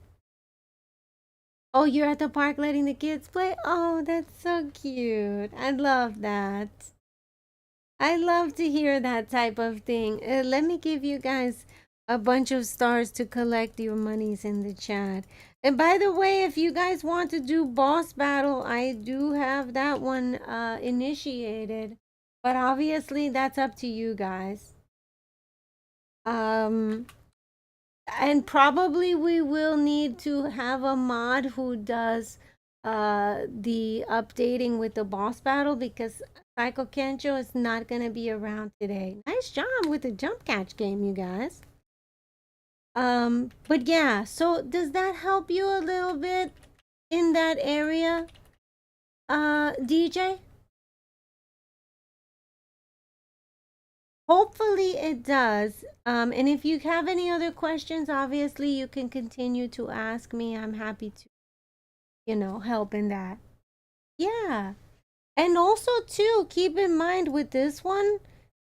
Oh, you're at the park letting the kids play? Oh, that's so cute. I love that. I love to hear that type of thing. Let me give you guys a bunch of stars to collect your monies in the chat. And by the way, if you guys want to do boss battle, I do have that one initiated. But obviously, that's up to you guys. And probably we will need to have a mod who does the updating with the boss battle because Psycho Kencho is not going to be around today. Nice job with the jump catch game, you guys. But yeah, so does that help you a little bit in that area, DJ? Hopefully it does. And if you have any other questions, obviously you can continue to ask me. I'm happy to, help in that. Yeah. And also too, keep in mind with this one,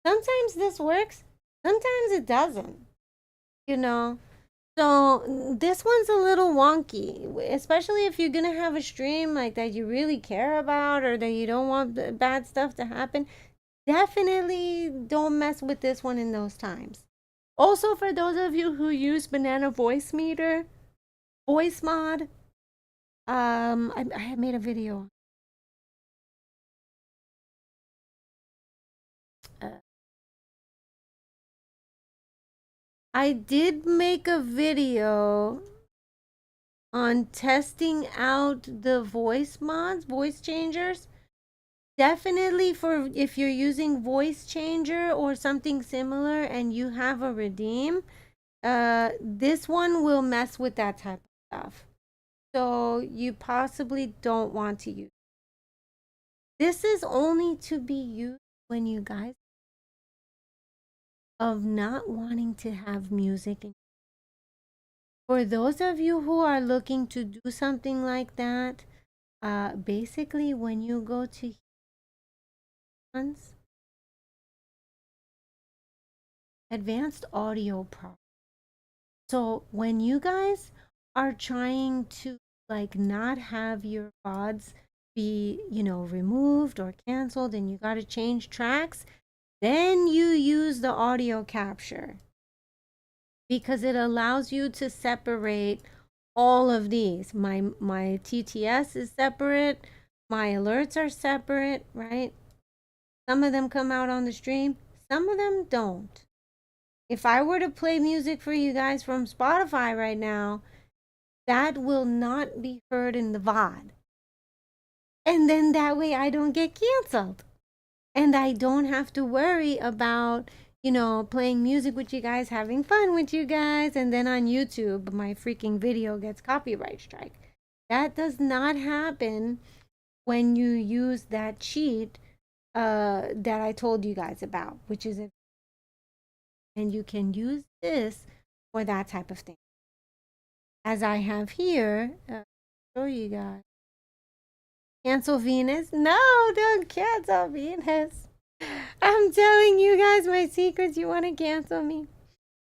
sometimes this works, sometimes it doesn't. So this one's a little wonky, especially if you're gonna have a stream like that you really care about or that you don't want bad stuff to happen. Definitely don't mess with this one in those times. Also, for those of you who use Banana Voice Meter, voice mod, I have made a video. I did make a video on testing out the voice mods, voice changers. Definitely for if you're using voice changer or something similar and you have a redeem, this one will mess with that type of stuff. So you possibly don't want to use. This is only to be used when you guys of not wanting to have music. For those of you who are looking to do something like that, basically when you go to advanced audio pro. So when you guys are trying to like not have your VODs be, removed or canceled and you got to change tracks, then you use the audio capture because it allows you to separate all of these. My TTS is separate, my alerts are separate, right? Some of them come out on the stream, some of them don't. If I were to play music for you guys from Spotify right now, that will not be heard in the VOD. And then that way I don't get canceled. And I don't have to worry about, playing music with you guys, having fun with you guys, and then on YouTube, my freaking video gets copyright strike. That does not happen when you use that cheat that I told you guys about, which is and you can use this for that type of thing. As I have here, show you guys. Cancel Venus? No, don't cancel Venus. I'm telling you guys my secrets. You want to cancel me?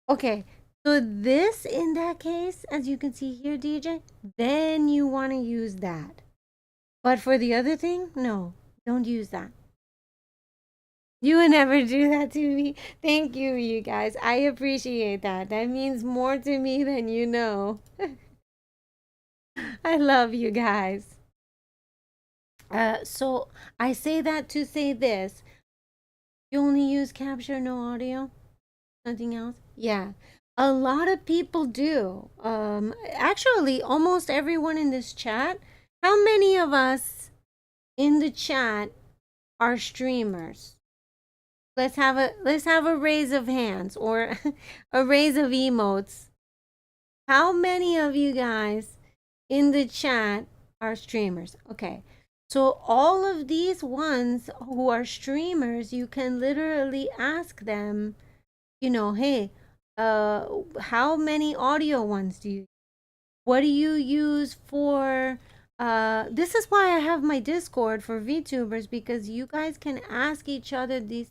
Okay, so this in that case, as you can see here, DJ, then you want to use that. But for the other thing, no, don't use that. You would never do that to me. Thank you, you guys. I appreciate that. That means more to me than you know. I love you guys. So I say that to say this. You only use capture, no audio? Nothing else? Yeah. A lot of people do. Actually, almost everyone in this chat. How many of us in the chat are streamers? Let's have a raise of hands or a raise of emotes. How many of you guys in the chat are streamers? Okay. So all of these ones who are streamers, you can literally ask them, hey, how many audio ones do you, what do you use for, this is why I have my Discord for VTubers, because you guys can ask each other these.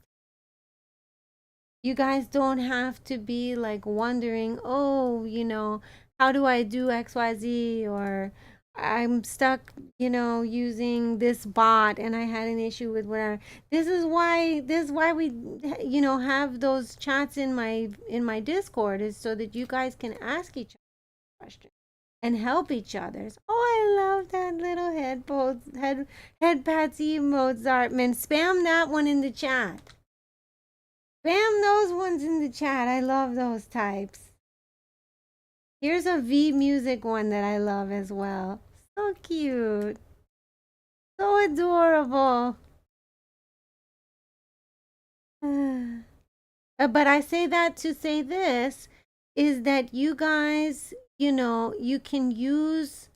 You guys don't have to be like wondering, oh, how do I do XYZ, or I'm stuck, using this bot and I had an issue with whatever. This is why we have those chats in my Discord, is so that you guys can ask each other questions and help each other. Oh, I love that little head patsy Mozart. Man, spam that one in the chat. Spam those ones in the chat. I love those types. Here's a V music one that I love as well. So cute. So adorable. But I say that to say this, is that you guys, you can use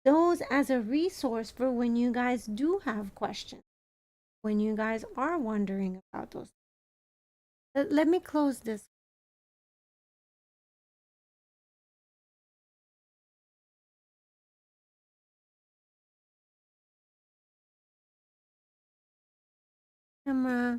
those as a resource for when you guys do have questions, when you guys are wondering about those. Let me close this. Camera.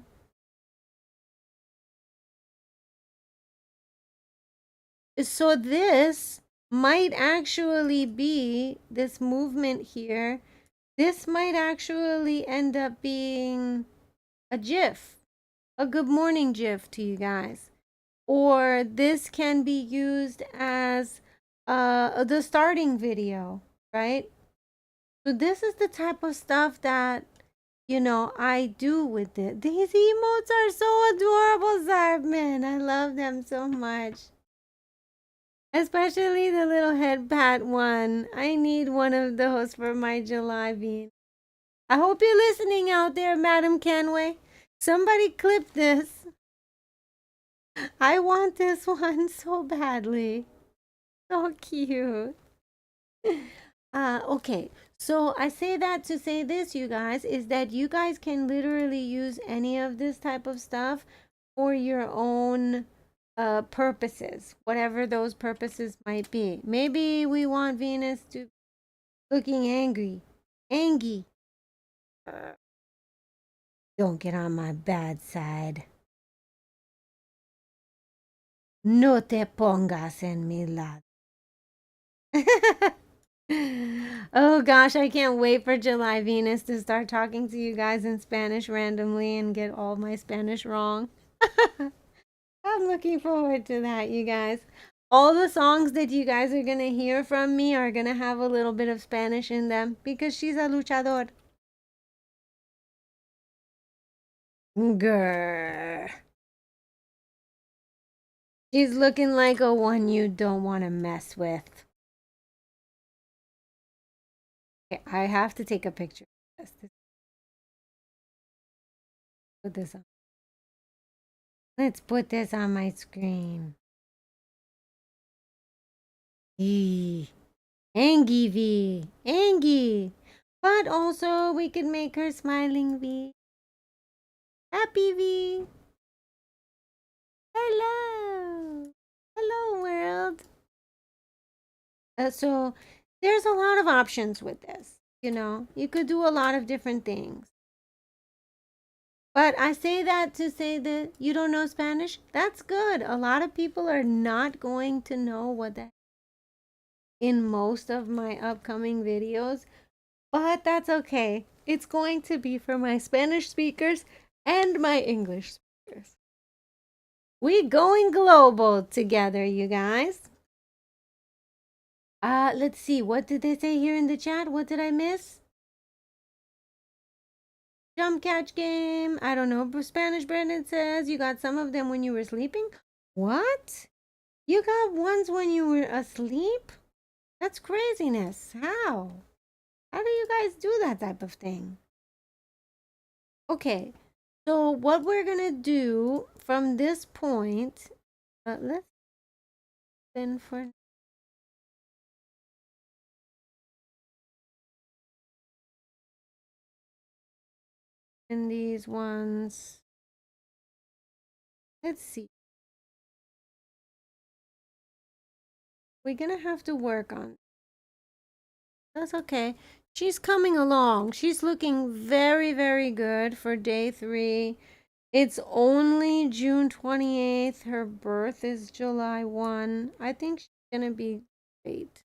So this might actually be, this movement here, this might actually end up being a GIF, a good morning GIF to you guys. Or this can be used as the starting video, right? So this is the type of stuff that, I do with it. These emotes are so adorable, Zartman. I love them so much. Especially the little head pat one. I need one of those for my July bean. I hope you're listening out there, Madam Kenway. Somebody clip this. I want this one so badly. So cute. Okay. So I say that to say this, you guys, is that you guys can literally use any of this type of stuff for your own purposes, whatever those purposes might be. Maybe we want Venus to looking angry. Don't get on my bad side. No te pongas en mi lado. Oh gosh, I can't wait for July Venus to start talking to you guys in Spanish randomly and get all my Spanish wrong. I'm looking forward to that, you guys. All the songs that you guys are going to hear from me are going to have a little bit of Spanish in them because she's a luchador. Grr. She's looking like a one you don't want to mess with. Okay, I have to take a picture of this. Put this on. Let's put this on my screen. Angie V. Angie. But also we could make her smiling V. Happy V. Hello. Hello, world. So there's a lot of options with this. You could do a lot of different things. But I say that to say that you don't know Spanish. That's good. A lot of people are not going to know what that in most of my upcoming videos. But that's okay. It's going to be for my Spanish speakers and my English speakers. We going global together, you guys. Let's see. What did they say here in the chat? What did I miss? Jump catch game. I don't know. Spanish Brandon says you got some of them when you were sleeping. What? You got ones when you were asleep? That's craziness. How? How do you guys do that type of thing? Okay. So what we're gonna do from this point, let's then for in these ones, let's see. We're gonna have to work on. That's okay. She's coming along. She's looking very, very good for day 3. It's only June 28th. Her birth is July 1. I think she's gonna be great.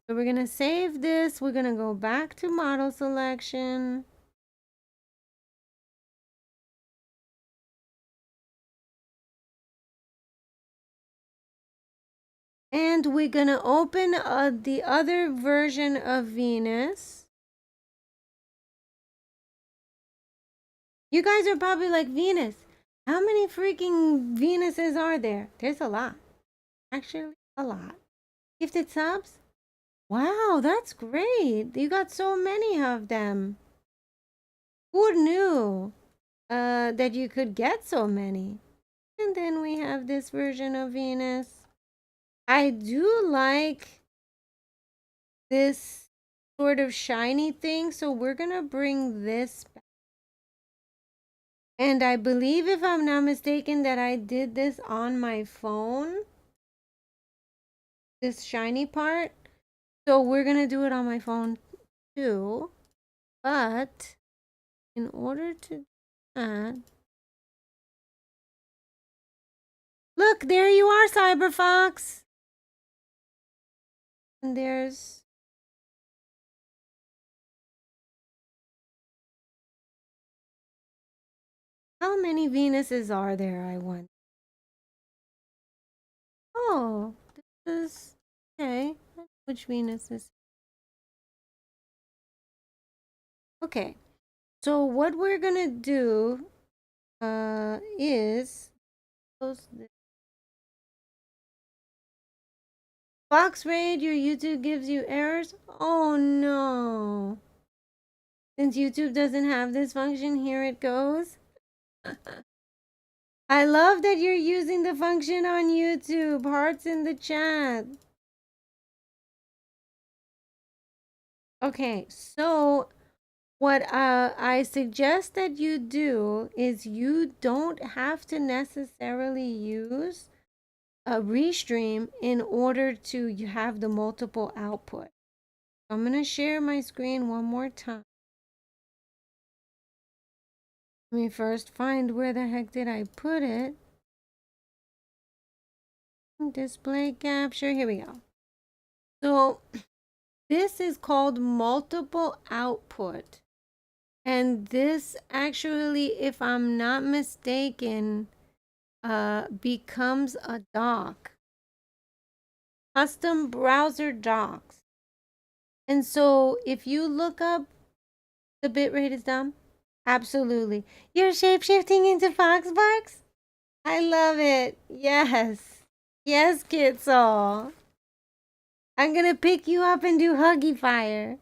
So we're gonna save this. We're gonna go back to model selection. And we're gonna open the other version of Venus. You guys are probably like, Venus, how many freaking Venuses are there? There's a lot. Actually, a lot. Gifted subs? Wow, that's great. You got so many of them. Who knew that you could get so many? And then we have this version of Venus. I do like this sort of shiny thing, so we're gonna bring this back. And I believe, if I'm not mistaken, that I did this on my phone, this shiny part. So we're gonna do it on my phone too. But in order to do that, look, there you are, Cyberfox. And there's how many Venuses are there, I wonder? Oh, this is okay. Which Venus is okay. So what we're gonna do is close this. Fox Raid, your YouTube gives you errors? Oh no. Since YouTube doesn't have this function, here it goes. I love that you're using the function on YouTube. Hearts in the chat. Okay, so what I suggest that you do is you don't have to necessarily use a restream in order to have the multiple output. I'm going to share my screen one more time. Let me first find where the heck did I put it. Display capture. Here we go. So this is called multiple output. And this actually, if I'm not mistaken, becomes a dock. Custom browser docks. And so if you look up, the bitrate is dumb. Absolutely. You're shapeshifting into Foxbox? I love it. Yes. Yes, Kitzel. I'm gonna pick you up and do Huggy Fire.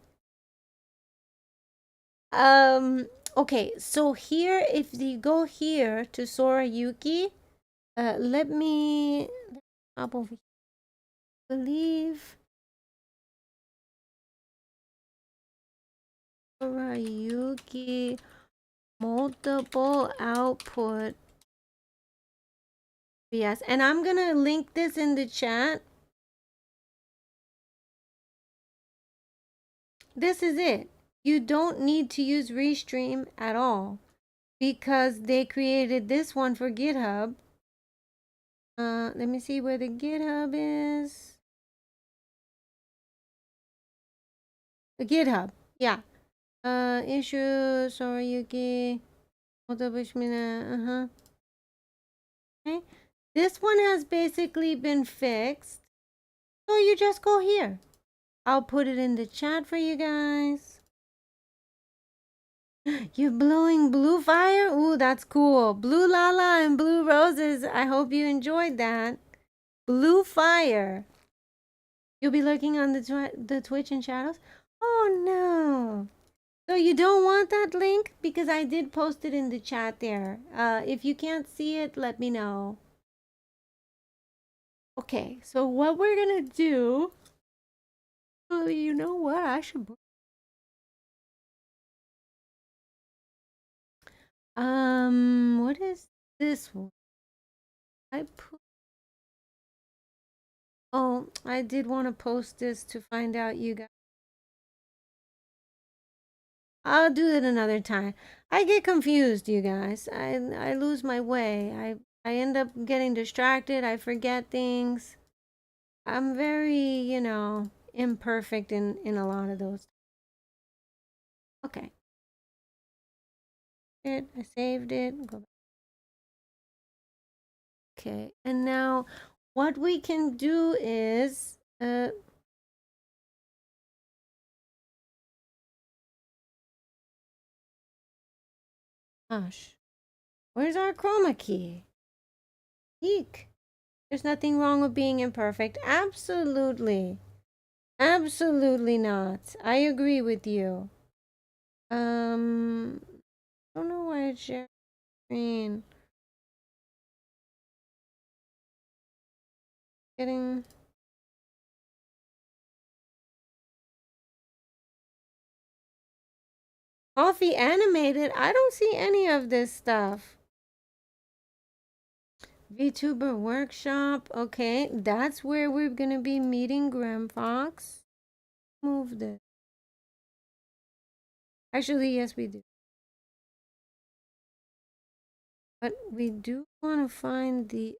Okay, so here, if you go here to Sora Yuki, let me up over here. I believe Sora Yuki multiple output. Yes, and I'm gonna link this in the chat. This is it. You don't need to use Restream at all because they created this one for GitHub. Let me see where the GitHub is. The GitHub, yeah. Issue, sorry, Yuki. Okay. This one has basically been fixed. So you just go here. I'll put it in the chat for you guys. You're blowing blue fire? Ooh, that's cool. Blue Lala and blue roses. I hope you enjoyed that. Blue fire. You'll be lurking on the Twitch in shadows? Oh no. So you don't want that link? Because I did post it in the chat there. If you can't see it, let me know. Okay, so what we're gonna do... Oh, you know what? I should... What is this one? I put... Oh, I did want to post this to find out you guys. I'll do it another time. I get confused, you guys. I lose my way. I end up getting distracted. I forget things. I'm very, imperfect in a lot of those. Okay. I saved it. Go back. Okay. And now what we can do is gosh. Where's our chroma key? Eek. There's nothing wrong with being imperfect. Absolutely. Absolutely not. I agree with you. I don't know why it's sharing screen. Getting... Coffee animated? I don't see any of this stuff. VTuber workshop. Okay, that's where we're gonna be meeting Graham Fox. Move this. Actually, yes, we do. But we do want to find the...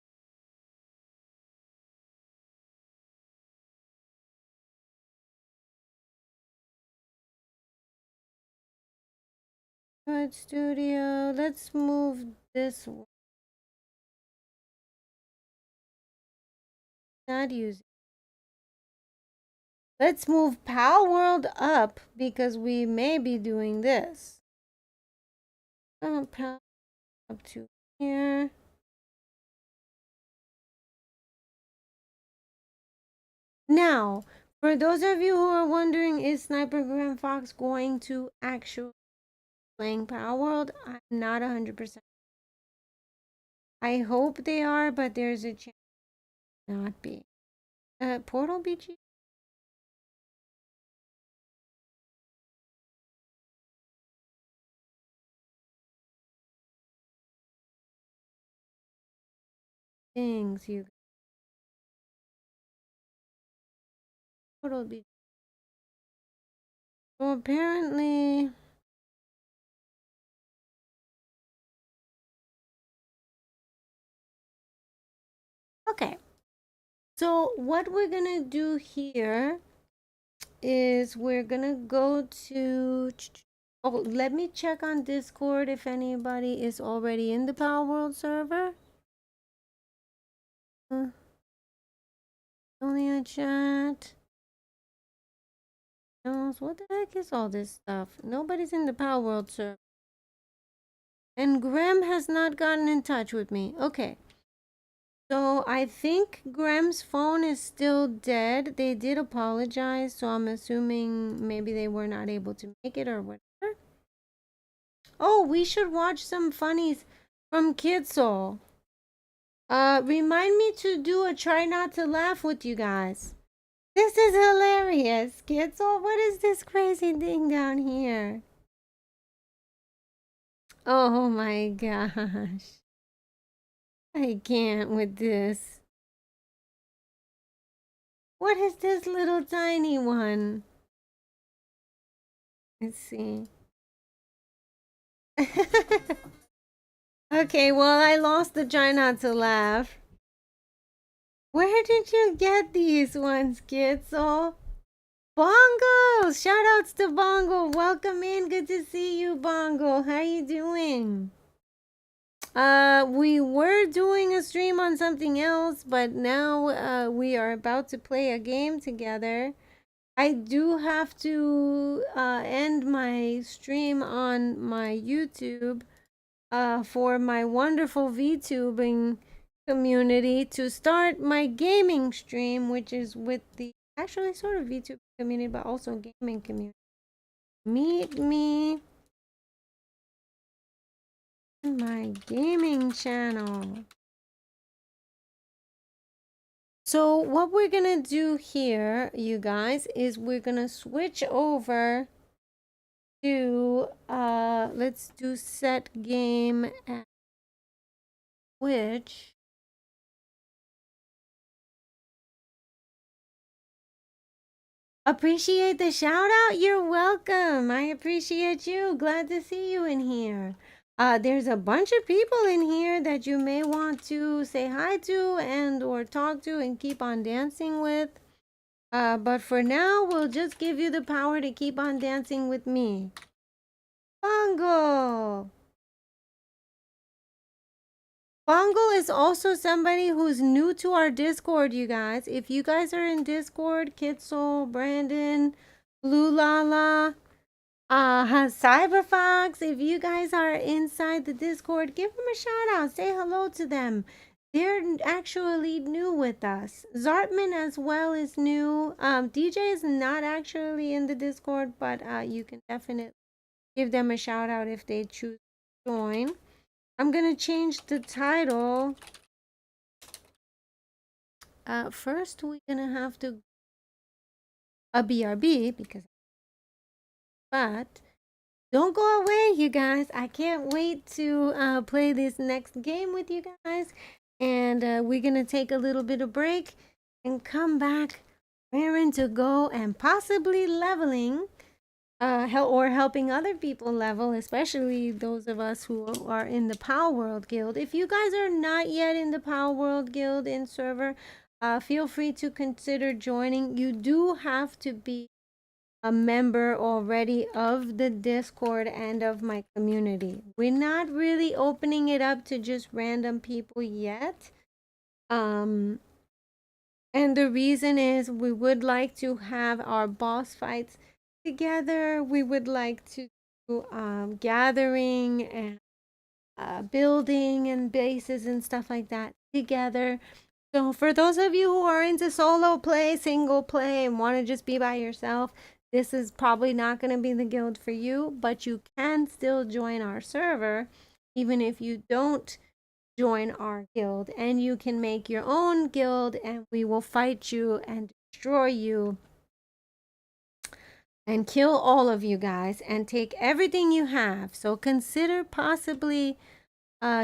Good studio. Let's move this one. Not using. Let's move Pal World up because we may be doing this. Pal up to here. Now, for those of you who are wondering, is Sniper Grand Fox going to actually playing Pal World? I'm not 100%. I hope they are, but there's a chance not be. Portal BG? Things you... Portal BG. So apparently... Okay. So what we're gonna do here is we're gonna go to... Oh, let me check on Discord if anybody is already in the Power World server. Only a chat. What the heck is all this stuff? Nobody's in the Power World server. And Graham has not gotten in touch with me. Okay. So I think Graham's phone is still dead. They did apologize, so I'm assuming maybe they were not able to make it or whatever. Oh, we should watch some funnies from Kidsoul. Remind me to do a try not to laugh with you guys. This is hilarious, Kidsoul. What is this crazy thing down here? Oh my gosh. I can't with this. What is this little tiny one? Let's see. Okay, well, I lost the try not to laugh. Where did you get these ones, kids? Oh, Bongo! Shout outs to Bongo. Welcome in. Good to see you, Bongo. How you doing? We were doing a stream on something else, but now we are about to play a game together. I do have to end my stream on my YouTube for my wonderful VTubing community to start my gaming stream, which is with the actually sort of VTube community, but also gaming community. meet me on my gaming channel. So what we're gonna do here, you guys, is we're gonna switch over to let's do set game at which appreciate the shout out. You're welcome. I appreciate you. Glad to see you in here. There's a bunch of people in here that you may want to say hi to and or talk to and keep on dancing with. But for now, we'll just give you the power to keep on dancing with me. Bongo! Bongo is also somebody who's new to our Discord, you guys. If you guys are in Discord, Kitsoul, Brandon, Blue Lala, Cyberfox, if you guys are inside the Discord, give them a shout out. Say hello to them. They're actually new with us. Zartman as well is new. DJ is not actually in the Discord, but you can definitely give them a shout out if they choose to join. I'm gonna change the title. First we're gonna have to a BRB but don't go away, you guys. I can't wait to play this next game with you guys. And we're going to take a little bit of break and come back raring to go and possibly leveling or helping other people level, especially those of us who are in the Power World Guild. If you guys are not yet in the Power World Guild in server, feel free to consider joining. You do have to be a member already of the Discord and of my community. We're not really opening it up to just random people yet. And the reason is we would like to have our boss fights together. We would like to do gathering and building and bases and stuff like that together. So for those of you who are into solo play, single play, and want to just be by yourself, this is probably not going to be the guild for you, but you can still join our server even if you don't join our guild, and you can make your own guild and we will fight you and destroy you and kill all of you guys and take everything you have. So consider possibly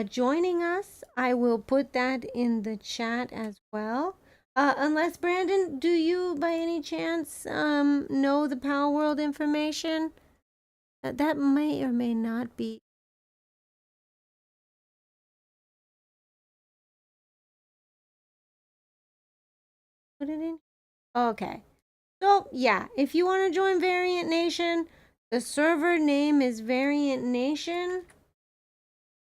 joining us. I will put that in the chat as well. Unless Brandon, do you by any chance know the Power World information? That may or may not be. Put it in. Okay. So yeah, if you want to join Variant Nation, the server name is Variant Nation.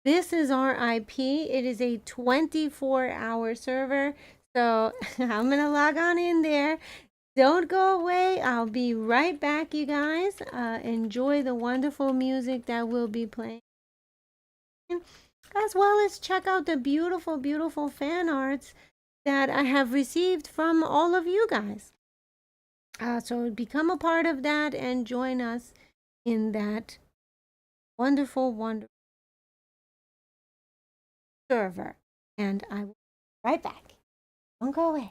This is our IP. It is a 24-hour server. So I'm going to log on in there. Don't go away. I'll be right back, you guys. Enjoy the wonderful music that we'll be playing, as well as check out the beautiful, beautiful fan arts that I have received from all of you guys. So become a part of that and join us in that wonderful, wonderful server. And I will be right back. Don't go away.